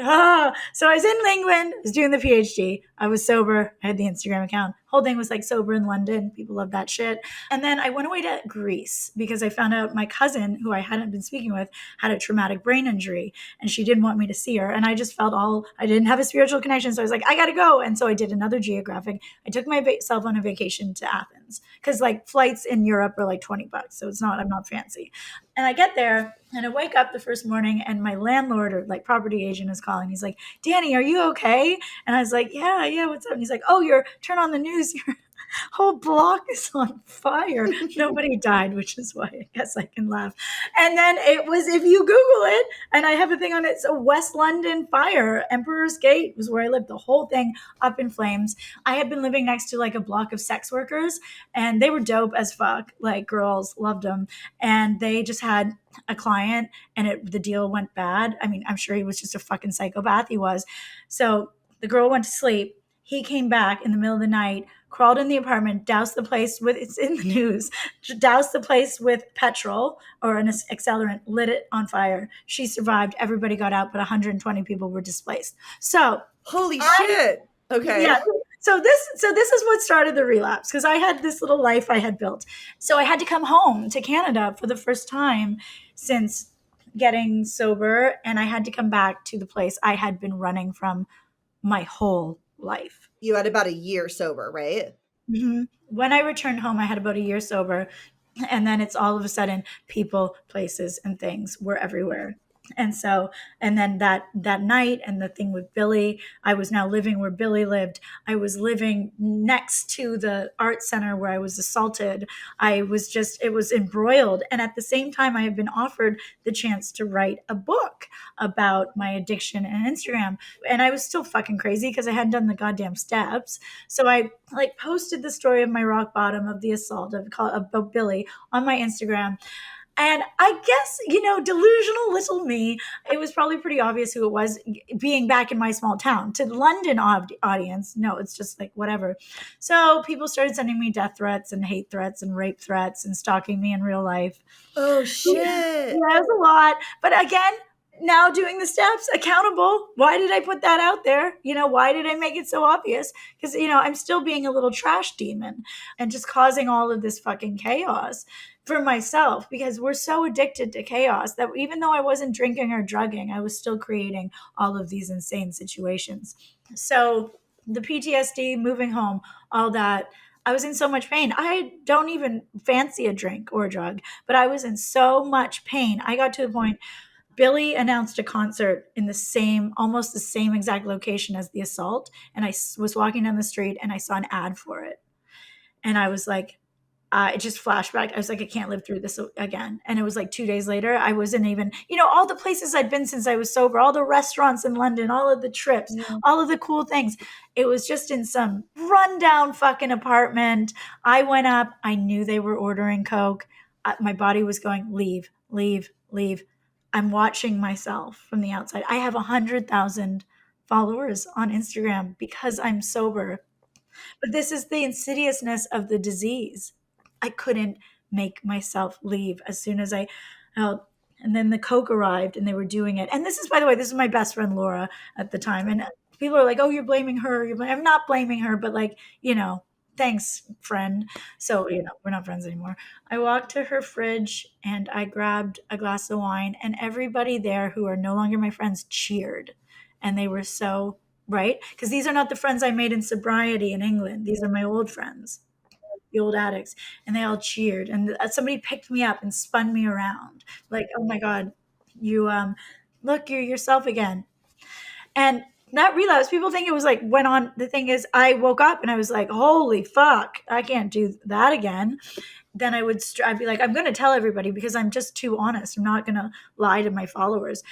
So I was in England, I was doing the PhD. I was sober. I had the Instagram account. Whole thing was like sober in London. People love that shit. And then I went away to Greece, because I found out my cousin, who I hadn't been speaking with, had a traumatic brain injury, and she didn't want me to see her. And I just felt I didn't have a spiritual connection. So I was like, I got to go. And so I did another geographic. I took myself on a vacation to Athens, because like flights in Europe are like $20. So I'm not fancy. And I get there, and I wake up the first morning, and my landlord, or like property agent, is calling. He's like, Danni, are you okay? And I was like, yeah, what's up? And he's like, oh, turn on the news. whole block is on fire. Nobody died, which is why I guess I can laugh. And then it was, if you Google it, and I have a thing on it, it's a West London fire. Emperor's Gate was where I lived. The whole thing up in flames. I had been living next to like a block of sex workers, and they were dope as fuck. Like, girls loved them, and they just had a client, and the deal went bad. I mean, I'm sure he was just a fucking psychopath. He was. So the girl went to sleep. He came back in the middle of the night, crawled in the apartment, doused the place with, it's in the news, doused the place with petrol or an accelerant, lit it on fire. She survived. Everybody got out, but 120 people were displaced. So holy shit. Okay. Yeah. So this is what started the relapse, because I had this little life I had built. So I had to come home to Canada for the first time since getting sober, and I had to come back to the place I had been running from my whole life. You had about a year sober, right? Mm-hmm. When I returned home, I had about a year sober, and then it's all of a sudden people, places, and things were everywhere. And so, and then that night, and the thing with Billy, I was now living where Billy lived. I was living next to the art center where I was assaulted. I was just, it was embroiled. And at the same time, I had been offered the chance to write a book about my addiction and Instagram. And I was still fucking crazy because I hadn't done the goddamn steps. So I like posted the story of my rock bottom, of the assault of Billy, on my Instagram. And I guess, delusional little me, it was probably pretty obvious who it was, being back in my small town. To the London audience, no, it's just like whatever. So people started sending me death threats and hate threats and rape threats and stalking me in real life. Oh, shit. Yeah, it was a lot. But again, now doing the steps, accountable. Why did I put that out there? Why did I make it so obvious? Because, I'm still being a little trash demon and just causing all of this fucking chaos for myself, because we're so addicted to chaos that even though I wasn't drinking or drugging, I was still creating all of these insane situations. So the PTSD, moving home, all that, I was in so much pain. I don't even fancy a drink or a drug, but I was in so much pain. I got to the point, Billy announced a concert in almost the same exact location as the assault. And I was walking down the street and I saw an ad for it. And I was like, it just flashed back. I was like, I can't live through this again. And it was like 2 days later, I wasn't even, all the places I'd been since I was sober, all the restaurants in London, all of the trips, all of the cool things. It was just in some rundown fucking apartment. I went up. I knew they were ordering Coke. My body was going, leave, leave, leave. I'm watching myself from the outside. I have 100,000 followers on Instagram because I'm sober. But this is the insidiousness of the disease. I couldn't make myself leave as soon as I and then the Coke arrived and they were doing it. And this is, by the way, this is my best friend Laura at the time. And people are like, oh, you're blaming her. I'm not blaming her, but like, thanks, friend. So, we're not friends anymore. I walked to her fridge and I grabbed a glass of wine, and everybody there who are no longer my friends cheered. And they were so right. Because these are not the friends I made in sobriety in England. These are my old friends, the old addicts, and they all cheered. And somebody picked me up and spun me around like, oh my God, you, look, you're yourself again. And that relapse, people think it was like went on. The thing is, I woke up and I was like, holy fuck, I can't do that again. Then I'd be like, I'm going to tell everybody because I'm just too honest. I'm not going to lie to my followers.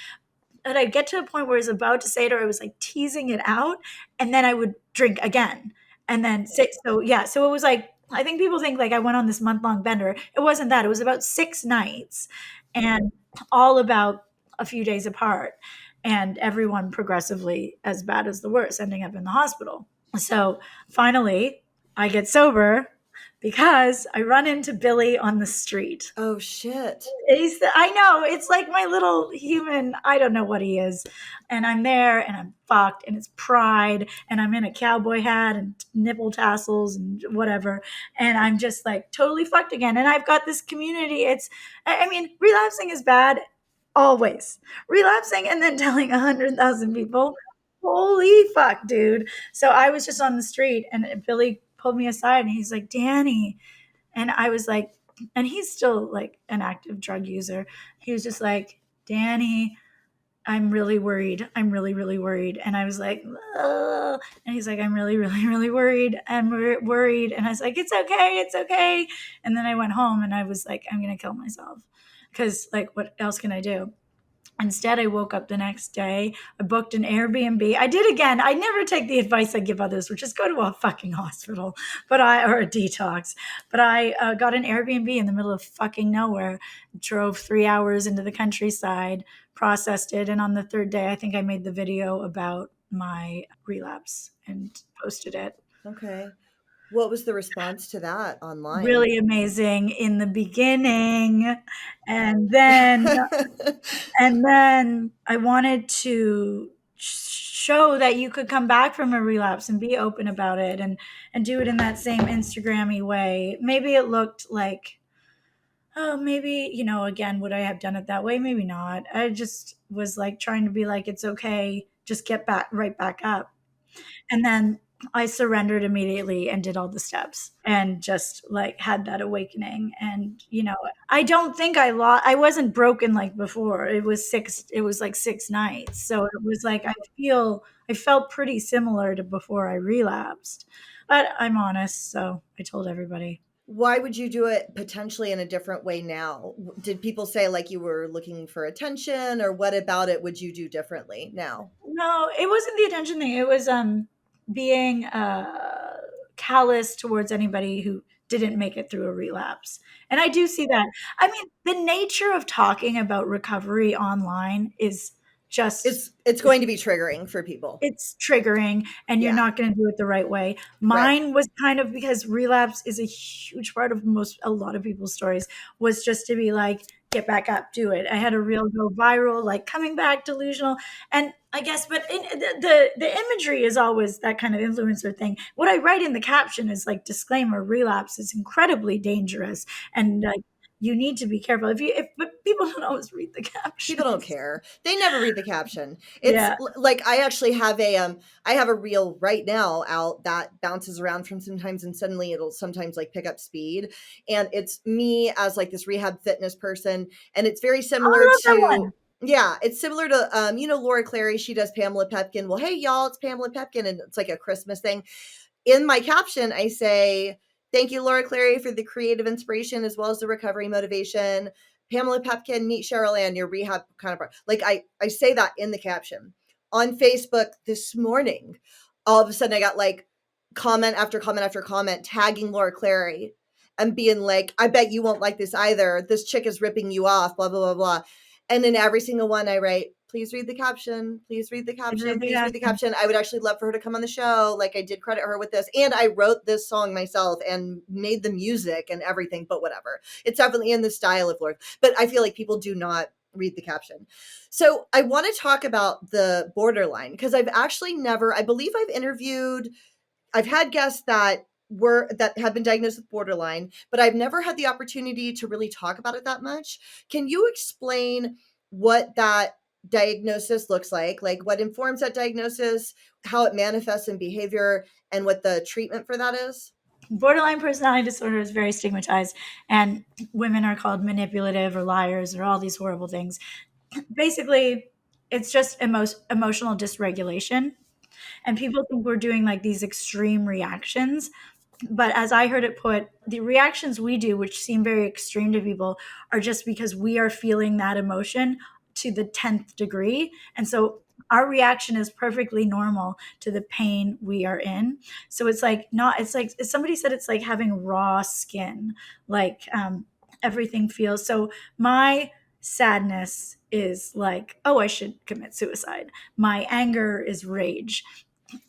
And I'd get to a point where I was about to say it, or I was like teasing it out, and then I would drink again. And then so it was like, I think people think like I went on this month-long bender. It wasn't that. It was about 6 nights and all about a few days apart, and everyone progressively as bad as the worst, ending up in the hospital. So finally I get sober because I run into Billy on the street. Oh, shit. I know. It's like my little human, I don't know what he is. And I'm there and I'm fucked, and it's pride, and I'm in a cowboy hat and nipple tassels and whatever. And I'm just like totally fucked again. And I've got this community. Relapsing is bad always. Relapsing and then telling 100,000 people, holy fuck, dude. So I was just on the street and Billy pulled me aside and he's like, Danni. And I was like, and he's still like an active drug user. He was just like, Danni, I'm really worried. I'm really, really worried. And I was like, ugh. And he's like, I'm really, really, really worried. I'm worried. And I was like, it's okay. It's okay. And then I went home and I was like, I'm going to kill myself because, like, what else can I do? Instead, I woke up the next day. I booked an Airbnb. I did again. I never take the advice I give others, which is go to a fucking hospital, or a detox. But I got an Airbnb in the middle of fucking nowhere, drove 3 hours into the countryside, processed it. And on the third day, I think I made the video about my relapse and posted it. Okay. What was the response to that online? Really amazing in the beginning. And then I wanted to show that you could come back from a relapse and be open about it and do it in that same Instagrammy way. Maybe it looked like, oh, maybe, again, would I have done it that way? Maybe not. I just was like trying to be like, it's okay. Just get back right back up. And then I surrendered immediately and did all the steps and just like had that awakening. And, I don't think I wasn't broken like before. It was like 6 nights. So it was like, I felt pretty similar to before I relapsed, but I'm honest. So I told everybody. Why would you do it potentially in a different way now? Did people say like you were looking for attention, or what about it would you do differently now? No, it wasn't the attention thing. It was being callous towards anybody who didn't make it through a relapse. And I do see that. I mean, the nature of talking about recovery online is just it's going to be triggering for people. It's triggering, and you're not going to do it the right way. Mine was kind of, because relapse is a huge part of a lot of people's stories, was just to be like, get back up, do it. I had a reel go viral, like coming back delusional. And I guess, but the imagery is always that kind of influencer thing. What I write in the caption is like, disclaimer, relapse is incredibly dangerous. And like, you need to be careful. But people don't always read the caption. People don't care. They never read the caption. It's like, I actually have I have a reel right now out that bounces around from sometimes, and suddenly it'll sometimes like pick up speed. And it's me as like this rehab fitness person. And it's very similar to, it's similar to, Laura Clary. She does Pamela Pepkin. Well, hey y'all, it's Pamela Pepkin. And it's like a Christmas thing. In my caption, I say, thank you, Laura Clary, for the creative inspiration as well as the recovery motivation. Pamela Pepkin, meet Cheryl Ann, your rehab counterpart. Like I say that in the caption. On Facebook this morning, all of a sudden I got like comment after comment after comment tagging Laura Clary and being like, I bet you won't like this either. This chick is ripping you off, blah, blah, blah, blah. And in every single one I write, please read the caption. Please read the caption. Please read the caption. I would actually love for her to come on the show. Like, I did credit her with this. And I wrote this song myself and made the music and everything, but whatever. It's definitely in the style of Lord. But I feel like people do not read the caption. So I want to talk about the borderline, because I've actually never, I believe I've had guests that have been diagnosed with borderline, but I've never had the opportunity to really talk about it that much. Can you explain what that diagnosis looks like what informs that diagnosis, how it manifests in behavior, and what the treatment for that is? Borderline personality disorder is very stigmatized, and women are called manipulative or liars or all these horrible things. Basically, it's just emotional dysregulation. And people think we're doing like these extreme reactions. But as I heard it put, the reactions we do, which seem very extreme to people, are just because we are feeling that emotion to the 10th degree. And so our reaction is perfectly normal to the pain we are in. So it's like somebody said, it's like having raw skin, like everything feels. So my sadness is like, oh, I should commit suicide. My anger is rage.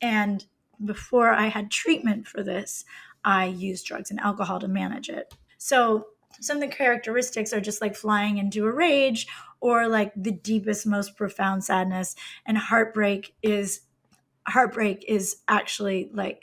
And before I had treatment for this, I used drugs and alcohol to manage it. So some of the characteristics are just like flying into a rage, or like the deepest, most profound sadness. And heartbreak is actually like,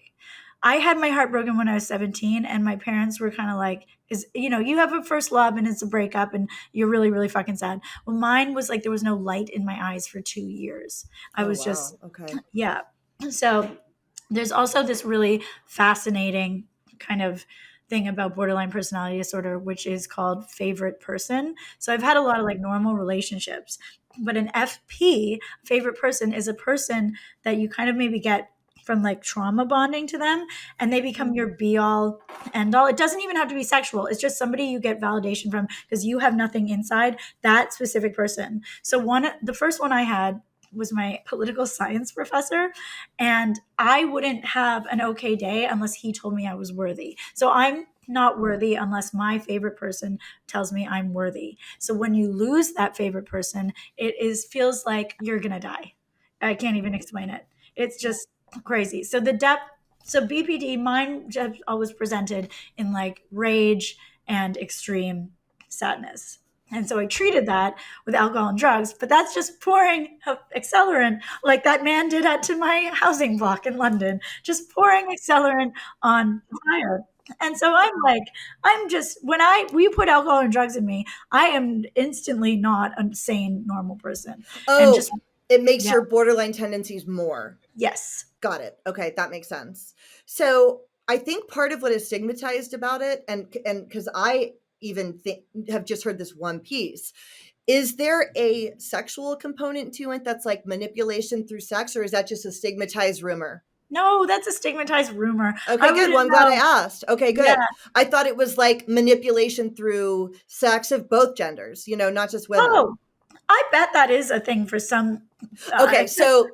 I had my heart broken when I was 17, and my parents were kind of like, you have a first love and it's a breakup and you're really, really fucking sad. Well, mine was like, there was no light in my eyes for 2 years. I was just, okay. Yeah. So there's also this really fascinating kind of thing about borderline personality disorder, which is called favorite person. So I've had a lot of like normal relationships, but an FP, favorite person, is a person that you kind of maybe get from like trauma bonding to them, and they become your be all end all. It doesn't even have to be sexual. It's just somebody you get validation from because you have nothing inside that specific person. So the first one I had was my political science professor, and I wouldn't have an okay day unless he told me I was worthy. So I'm not worthy unless my favorite person tells me I'm worthy. So when you lose that favorite person, feels like you're going to die. I can't even explain it. It's just crazy. So the depth, so BPD, mine just always presented in like rage and extreme sadness. And so I treated that with alcohol and drugs, but that's just pouring accelerant like that man did to my housing block in London, just pouring accelerant on fire. And so I'm just, we put alcohol and drugs in me, I am instantly not a sane, normal person. And just, it makes your borderline tendencies more. Yes. Got it. Okay. That makes sense. So I think part of what is stigmatized about it, and because I even have just heard this one piece, is there a sexual component to it that's like manipulation through sex, or is that just a stigmatized rumor? No, that's a stigmatized rumor. Okay, good. Well, I'm glad I asked. Okay, good. Yeah. I thought it was like manipulation through sex of both genders, not just women. Oh, I bet that is a thing for some. Okay,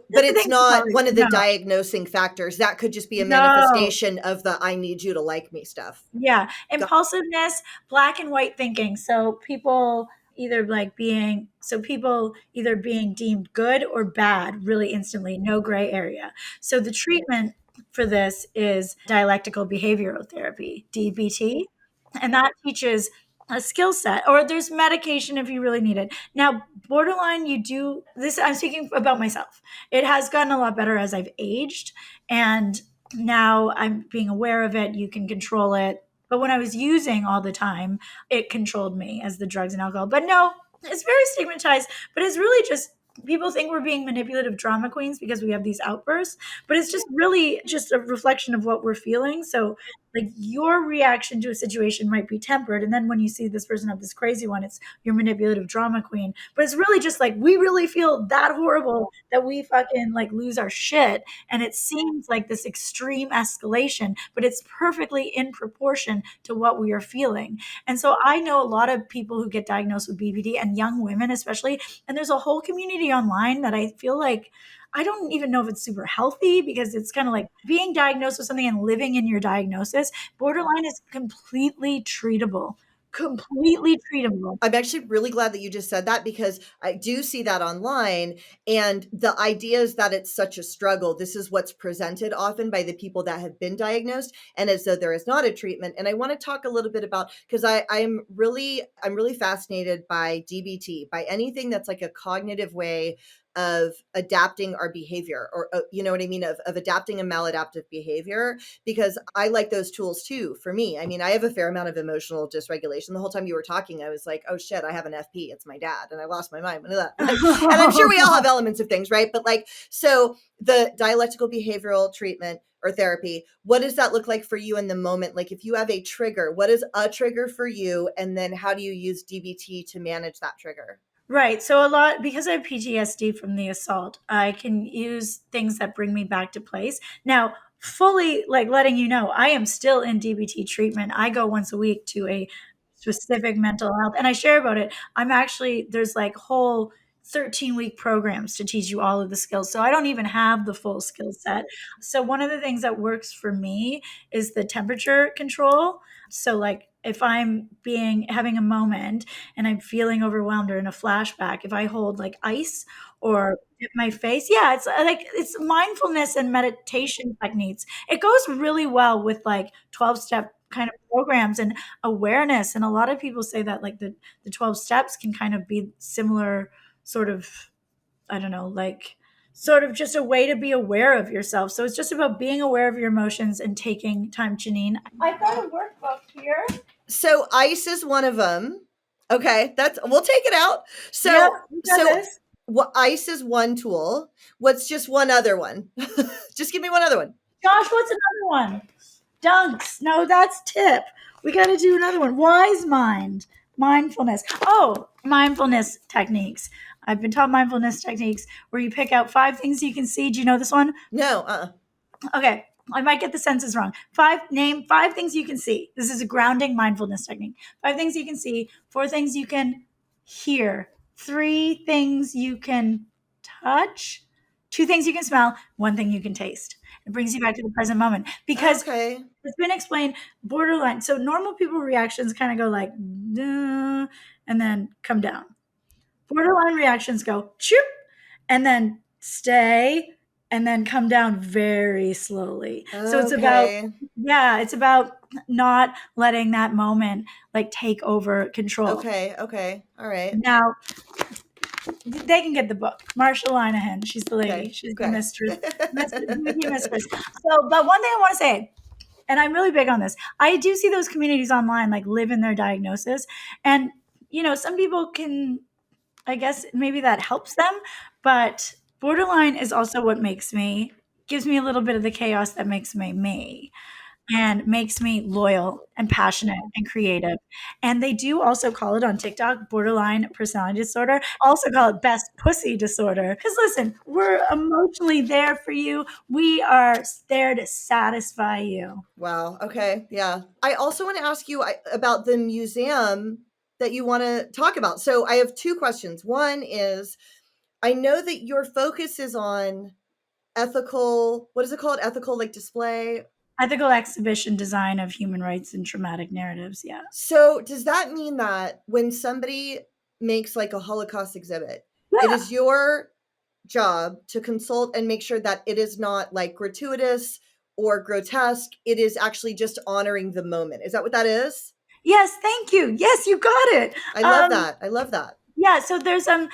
but it's not one of the diagnosing factors. That could just be a manifestation of the I need you to like me stuff. Yeah. Impulsiveness, black and white thinking. So people either being deemed good or bad really instantly, no gray area. So the treatment for this is dialectical behavioral therapy, DBT, and that teaches a skill set, or there's medication if you really need it. Now, borderline, you do this. I'm speaking about myself. It has gotten a lot better as I've aged, and now I'm being aware of it. You can control it. But when I was using all the time, it controlled me as the drugs and alcohol. But no, it's very stigmatized, but it's really just people think we're being manipulative drama queens because we have these outbursts, but it's just really just a reflection of what we're feeling. So like your reaction to a situation might be tempered, and then when you see this person have this crazy one, it's your manipulative drama queen. But it's really just like we really feel that horrible that we fucking like lose our shit, and it seems like this extreme escalation, but it's perfectly in proportion to what we are feeling. And so I know a lot of people who get diagnosed with BPD, and young women especially, and there's a whole community online that I feel like I don't even know if it's super healthy, because it's kind of like being diagnosed with something and living in your diagnosis. Borderline is completely treatable. Completely treatable. I'm actually really glad that you just said that, because I do see that online, and the idea is that it's such a struggle. This is what's presented often by the people that have been diagnosed, and as though there is not a treatment. And I want to talk a little bit about, because I'm really fascinated by DBT, by anything that's like a cognitive way of adapting our behavior, or you know what I mean, of adapting a maladaptive behavior, because I like those tools too. For me, I mean, I have a fair amount of emotional dysregulation. The whole time you were talking, I was like, oh shit, I have an FP, it's my dad, and I lost my mind. And I'm sure we all have elements of things, right? But like, so the dialectical behavioral treatment or therapy, what does that look like for you in the moment? Like if you have a trigger, what is a trigger for you? And then how do you use DBT to manage that trigger? Right. So because I have PTSD from the assault, I can use things that bring me back to place. Now, fully like letting you know, I am still in DBT treatment. I go once a week to a specific mental health, and I share about it. There's like whole 13-week programs to teach you all of the skills. So I don't even have the full skill set. So one of the things that works for me is the temperature control. So like if I'm having a moment and I'm feeling overwhelmed or in a flashback, if I hold like ice or dip my face, it's mindfulness and meditation techniques. It goes really well with like 12-step kind of programs and awareness. And a lot of people say that like the 12 steps can kind of be similar sort of, I don't know, like sort of just a way to be aware of yourself. So it's just about being aware of your emotions and taking time. Janine, I've got a workbook here. So ice is one of them. Okay, we'll take it out. Ice is one tool. What's just one other one? Just give me one other one. Josh, what's another one? Dunks. No, that's tip. We got to do another one. Wise mind. Mindfulness. Oh, mindfulness techniques. I've been taught mindfulness techniques where you pick out 5 things you can see. Do you know this one? No. Okay. I might get the senses wrong. Name 5 things you can see. This is a grounding mindfulness technique. 5 things you can see, 4 things you can hear, 3 things you can touch, 2 things you can smell, 1 thing you can taste. It brings you back to the present moment because it's been explained borderline. So normal people reactions kind of go like, duh, and then come down. Borderline reactions go choop and then stay and then come down very slowly. So it's about not letting that moment like take over control. Okay. All right. Now they can get the book. Marsha Linehan, she's the lady. Okay. She's the mistress. Mistress. So, but one thing I want to say, and I'm really big on this, I do see those communities online like live in their diagnosis. And, you know, some people can, I guess maybe that helps them, but borderline is also what gives me a little bit of the chaos that makes me and makes me loyal and passionate and creative. And they do also call it on TikTok borderline personality disorder. Also call it best pussy disorder. Because listen, we're emotionally there for you. We are there to satisfy you. Wow. Okay. Yeah. I also want to ask you about the museum that you want to talk about. So I have 2 questions. One is, I know that your focus is on ethical, what is it called? Ethical like display? Ethical exhibition design of human rights and traumatic narratives. Yeah. So does that mean that when somebody makes like a Holocaust exhibit, it is your job to consult and make sure that it is not like gratuitous or grotesque? It is actually just honoring the moment. Is that what that is? Yes. Thank you. Yes, you got it. I love that. Yeah. So there's a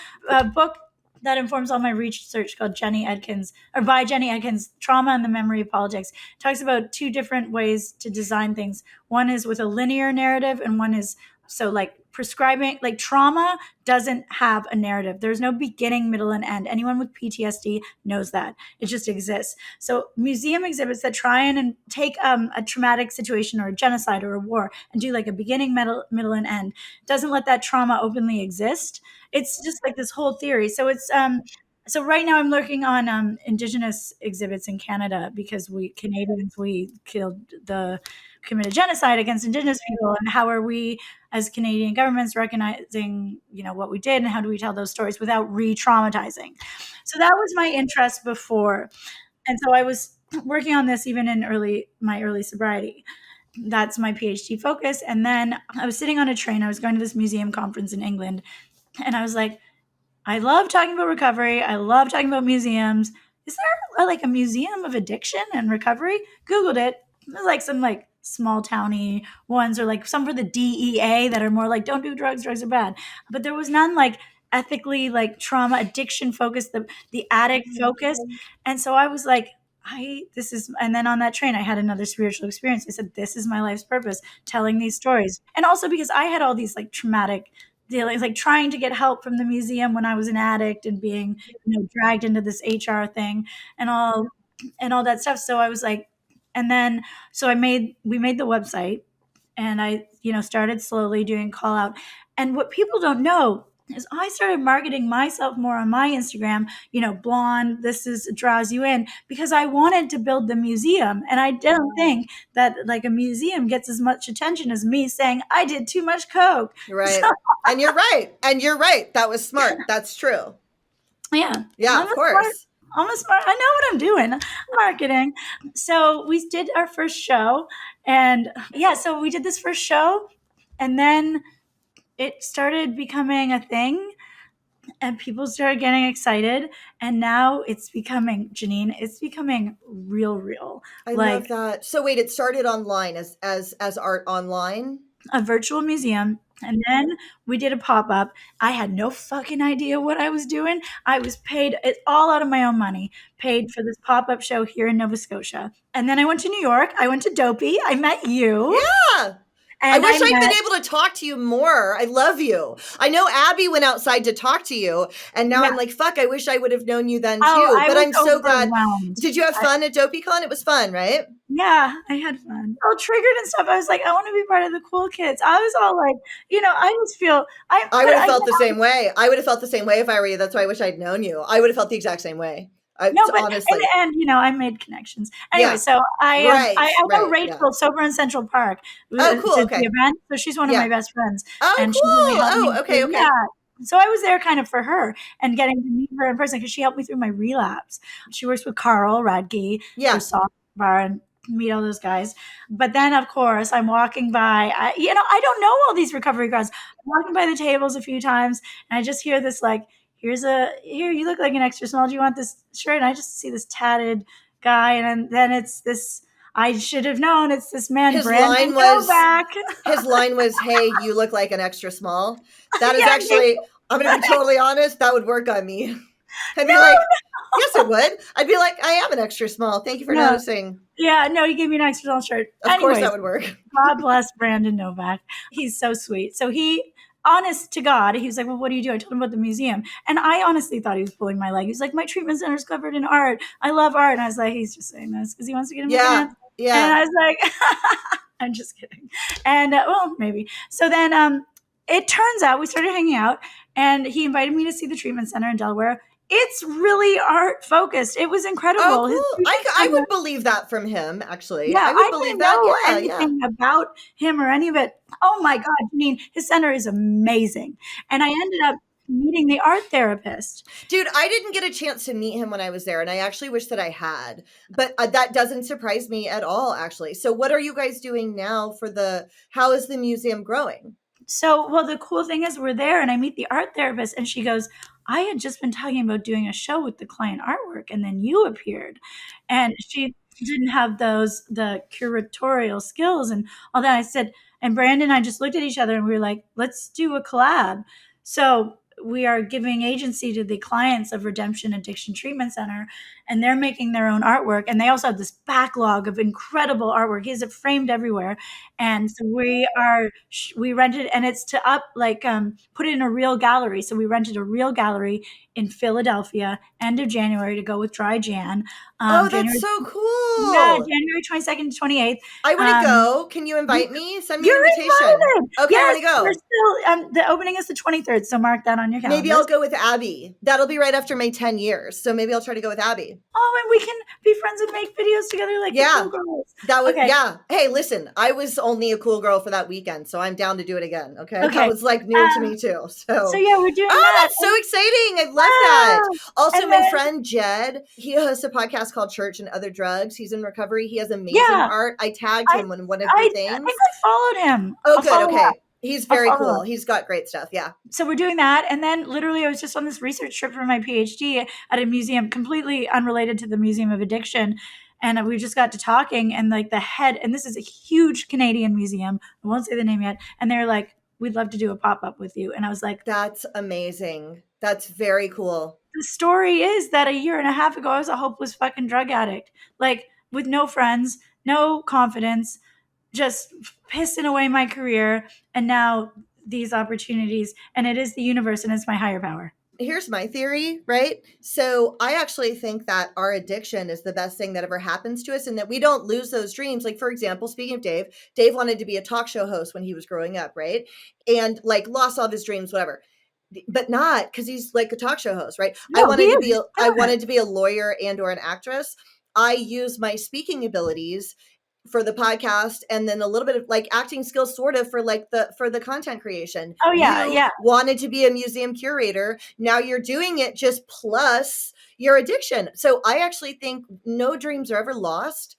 book that informs all my research called by Jenny Edkins, Trauma and the Memory of Politics. It talks about 2 different ways to design things. One is with a linear narrative and one is so like prescribing, like trauma doesn't have a narrative. There's no beginning, middle, and end. Anyone with PTSD knows that. It just exists. So museum exhibits that try and take a traumatic situation or a genocide or a war and do like a beginning, middle, and end doesn't let that trauma openly exist. It's just like this whole theory. So it's so right now I'm looking on Indigenous exhibits in Canada because we Canadians, we committed genocide against Indigenous people, and how are we as Canadian governments recognizing, you know, what we did and how do we tell those stories without re-traumatizing? So that was my interest before. And so I was working on this even in my early sobriety. That's my PhD focus. And then I was sitting on a train. I was going to this museum conference in England. And I was like, I love talking about recovery. I love talking about museums. Is there like a museum of addiction and recovery? Googled it. There's like some like small towny ones or like some for the DEA that are more like, don't do drugs are bad. But there was none like ethically like trauma, addiction focused, the addict focused. And so I was like, and then on that train, I had another spiritual experience. I said, this is my life's purpose, telling these stories. And also because I had all these like traumatic dealings, like trying to get help from the museum when I was an addict and being, you know, dragged into this HR thing and all that stuff. So I was like, and then, so we made the website and I, you know, started slowly doing call out. And what people don't know is I started marketing myself more on my Instagram, you know, blonde, draws you in, because I wanted to build the museum. And I don't think that like a museum gets as much attention as me saying I did too much coke. Right. And you're right. That was smart. That's true. Yeah. Yeah, of course. I'm a smart. I know what I'm doing. Marketing. So we did our first show and so we did this first show and then it started becoming a thing and people started getting excited and now it's becoming, Janine, it's becoming real. I love that. So wait, it started online as art online? A virtual museum. And then we did a pop-up. I had no fucking idea what I was doing. I was paid it all out of my own money, paid for this pop-up show here in Nova Scotia. And then I went to New York. I went to Dopey. I met you. Yeah. And I wish I'd been able to talk to you more. I love you. I know Abby went outside to talk to you, and now I'm like, fuck, I wish I would have known you then too. But I'm so glad. Did you have fun at DopeyCon? It was fun, right? Yeah, I had fun. All triggered and stuff. I was like, I want to be part of the cool kids. I was all like, I just feel I would have felt the same way. I would have felt the same way if I were you. That's why I wish I'd known you. I would have felt the exact same way. No, but honestly. in the end, I made connections. Anyway, so I know Rachel Sober in Central Park. Oh, cool. Okay. The event. So she's one of my best friends. Oh, and cool. She really helped me okay. Yeah. So I was there kind of for her and getting to meet her in person because she helped me through my relapse. She works with Carl Radke for Soft Bar and meet all those guys. But then, of course, I'm walking by. I don't know all these recovery guys. I'm walking by the tables a few times, and I just hear this like, here, you look like an extra small. Do you want this shirt? And I just see this tatted guy. And then it's this, I should have known it's this man, his Brandon Novak. His line was, hey, you look like an extra small. That is actually, I'm going to be totally honest, that would work on me. I'd be yes, it would. I'd be like, I am an extra small. Thank you for noticing. Yeah, no, he gave me an extra small shirt. Of course that would work. God bless Brandon Novak. He's so sweet. So honest to God, he was like, well, what do you do? I told him about the museum. And I honestly thought he was pulling my leg. He was like, my treatment center is covered in art. I love art. And I was like, he's just saying this because he wants to get in my pants. Yeah. And I was like, I'm just kidding. And well, maybe. So then it turns out we started hanging out and he invited me to see the treatment center in Delaware. It's really art focused. It was incredible. Oh, cool. I would believe that from him, actually. Yeah, I would believe that. Yeah, anything about him or any of it. Oh my God. I mean, his center is amazing. And I ended up meeting the art therapist. Dude, I didn't get a chance to meet him when I was there, and I actually wish that I had. But that doesn't surprise me at all, actually. So what are you guys doing now how is the museum growing? So, well, the cool thing is we're there and I meet the art therapist and she goes, I had just been talking about doing a show with the client artwork and then you appeared. And she didn't have the curatorial skills and all that. I said, and Brandon and I just looked at each other and we were like, let's do a collab. So we are giving agency to the clients of Redemption Addiction Treatment Center, and they're making their own artwork. And they also have this backlog of incredible artwork. He has it framed everywhere. And so we rented, and it's to put it in a real gallery. So we rented a real gallery in Philadelphia, end of January to go with Dry Jan. That's so cool. Yeah, January 22nd to 28th. I want to go. Can you invite me? Send me an invitation. Invited. Okay, yes, I want to go. The opening is the 23rd, so mark that on your calendar. Maybe I'll go with Abby. That'll be right after my 10 years. So maybe I'll try to go with Abby. Oh, and we can be friends and make videos together like the cool girls. That would, Hey, listen, I was only a cool girl for that weekend, so I'm down to do it again. Okay. That was like new to me too. So yeah, we're doing that. That's so exciting. I love that. Also, my friend Jed, he hosts a podcast called Church and Other Drugs. He's in recovery. He has amazing art. I tagged him in one of your things. I think I followed him. Oh, good. Okay. He's very cool. He's got great stuff. Yeah. So we're doing that. And then literally I was just on this research trip for my PhD at a museum completely unrelated to the Museum of Addiction. And we just got to talking and like the head, and this is a huge Canadian museum. I won't say the name yet. And they're like, we'd love to do a pop-up with you. And I was like, that's amazing. That's very cool. The story is that a year and a half ago, I was a hopeless fucking drug addict, like with no friends, no confidence, just pissing away my career. And now these opportunities, and it is the universe and it's my higher power. Here's my theory, right? So I actually think that our addiction is the best thing that ever happens to us and that we don't lose those dreams. Like, for example, speaking of Dave wanted to be a talk show host when he was growing up, right? And like lost all of his dreams, whatever. But not because he's like a talk show host, right? No, I wanted to be a lawyer and or an actress. I use my speaking abilities for the podcast and then a little bit of like acting skills sort of for the content creation. Oh yeah. You wanted to be a museum curator. Now you're doing it just plus your addiction. So I actually think no dreams are ever lost.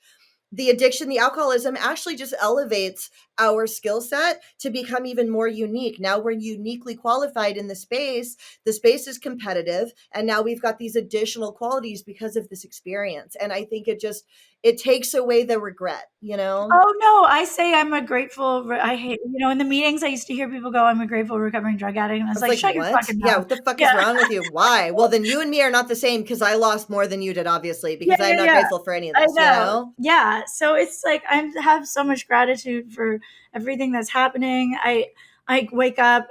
The addiction, the alcoholism actually just elevates our skill set to become even more unique. Now we're uniquely qualified in the space. The space is competitive. And now we've got these additional qualities because of this experience. And I think it takes away the regret, you know? Oh no, I say I'm a grateful, I hate, in the meetings I used to hear people go, I'm a grateful recovering drug addict. And I was like, shut your fucking mouth. Yeah, what the fuck is wrong with you? Why? Well, then you and me are not the same because I lost more than you did, obviously, because I'm not grateful for any of this, you know? Yeah. So it's like, I have so much gratitude for everything that's happening. I wake up,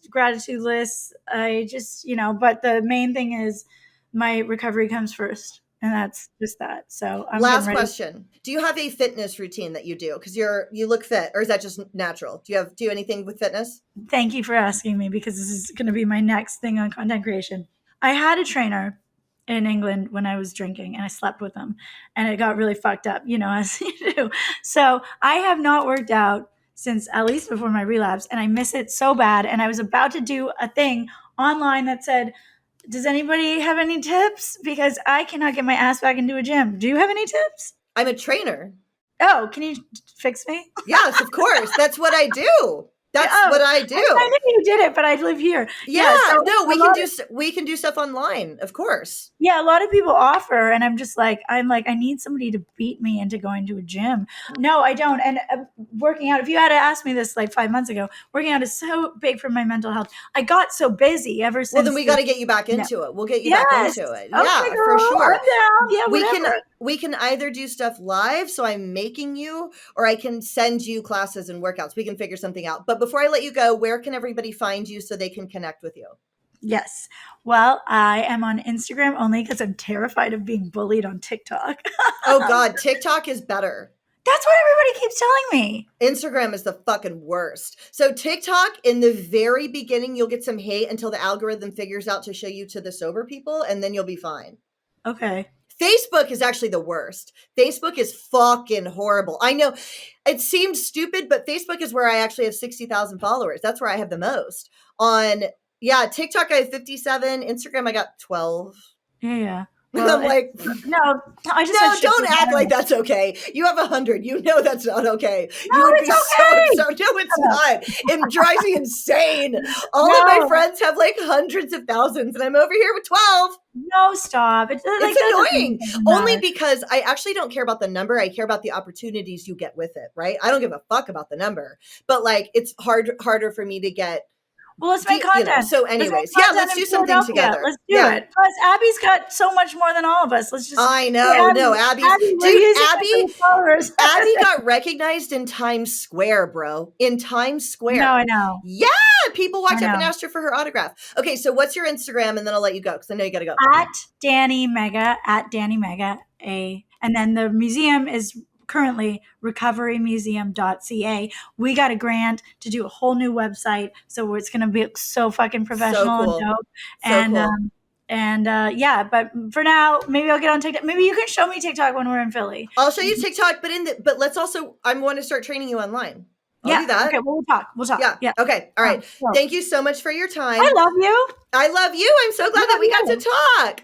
gratitude lists. I just, but the main thing is my recovery comes first. And that's just that. So I'm last question. Do you have a fitness routine that you do? Because you look fit, or is that just natural? Do you do anything with fitness? Thank you for asking me, because this is going to be my next thing on content creation. I had a trainer in England when I was drinking, and I slept with him, and it got really fucked up, as you do. So I have not worked out since at least before my relapse, and I miss it so bad. And I was about to do a thing online that said, does anybody have any tips? Because I cannot get my ass back into a gym. Do you have any tips? I'm a trainer. Oh, can you fix me? Yes, of course. That's what I do. That's what I do. I knew you did it, but I live here. Yeah, so no, we can do stuff online, of course. Yeah, a lot of people offer, and I'm like, I need somebody to beat me into going to a gym. No, I don't. And working out, if you had asked me this like 5 months ago, working out is so big for my mental health. I got so busy ever since. Well, then we got to get you back into it. We'll get you back into it. Yeah, for sure. I'm down. Yeah, whatever. We can either do stuff live, so I'm making you, or I can send you classes and workouts. We can figure something out. But before I let you go, where can everybody find you so they can connect with you? Yes. Well, I am on Instagram only because I'm terrified of being bullied on TikTok. Oh, God. TikTok is better. That's what everybody keeps telling me. Instagram is the fucking worst. So TikTok, in the very beginning, you'll get some hate until the algorithm figures out to show you to the sober people, and then you'll be fine. Okay. Facebook is actually the worst. Facebook is fucking horrible. I know it seems stupid, but Facebook is where I actually have 60,000 followers. That's where I have the most. TikTok, I have 57. Instagram, I got 12. Yeah. Well, I'm like, don't act like that's okay. You have 100. You know that's not okay. No, you would it's be okay. No, it's not. It drives me insane. All of my friends have like hundreds of thousands, and I'm over here with 12. No, stop. It's annoying. Only because I actually don't care about the number. I care about the opportunities you get with it, right? I don't give a fuck about the number. But like, it's harder for me to get. Well, let's make content. So anyways, let's do something together. Let's do it. Plus, Abby's got so much more than all of us. Let's just. I know. Abby got recognized in Times Square, bro. In Times Square. No, I know. Yeah. People walked up and asked her for her autograph. Okay, so what's your Instagram? And then I'll let you go because I know you got to go. At Danni Mega, and then the museum is currently recoverymuseum.ca. We got a grant to do a whole new website, so it's going to be so fucking professional and dope. But for now, maybe I'll get on TikTok. Maybe you can show me TikTok when we're in Philly. I'll show you TikTok, but let's also, I want to start training you online. I'll do that. Okay, well, we'll talk. Yeah. Okay. All right. Thank you so much for your time. I love you. I'm so glad that we got to talk.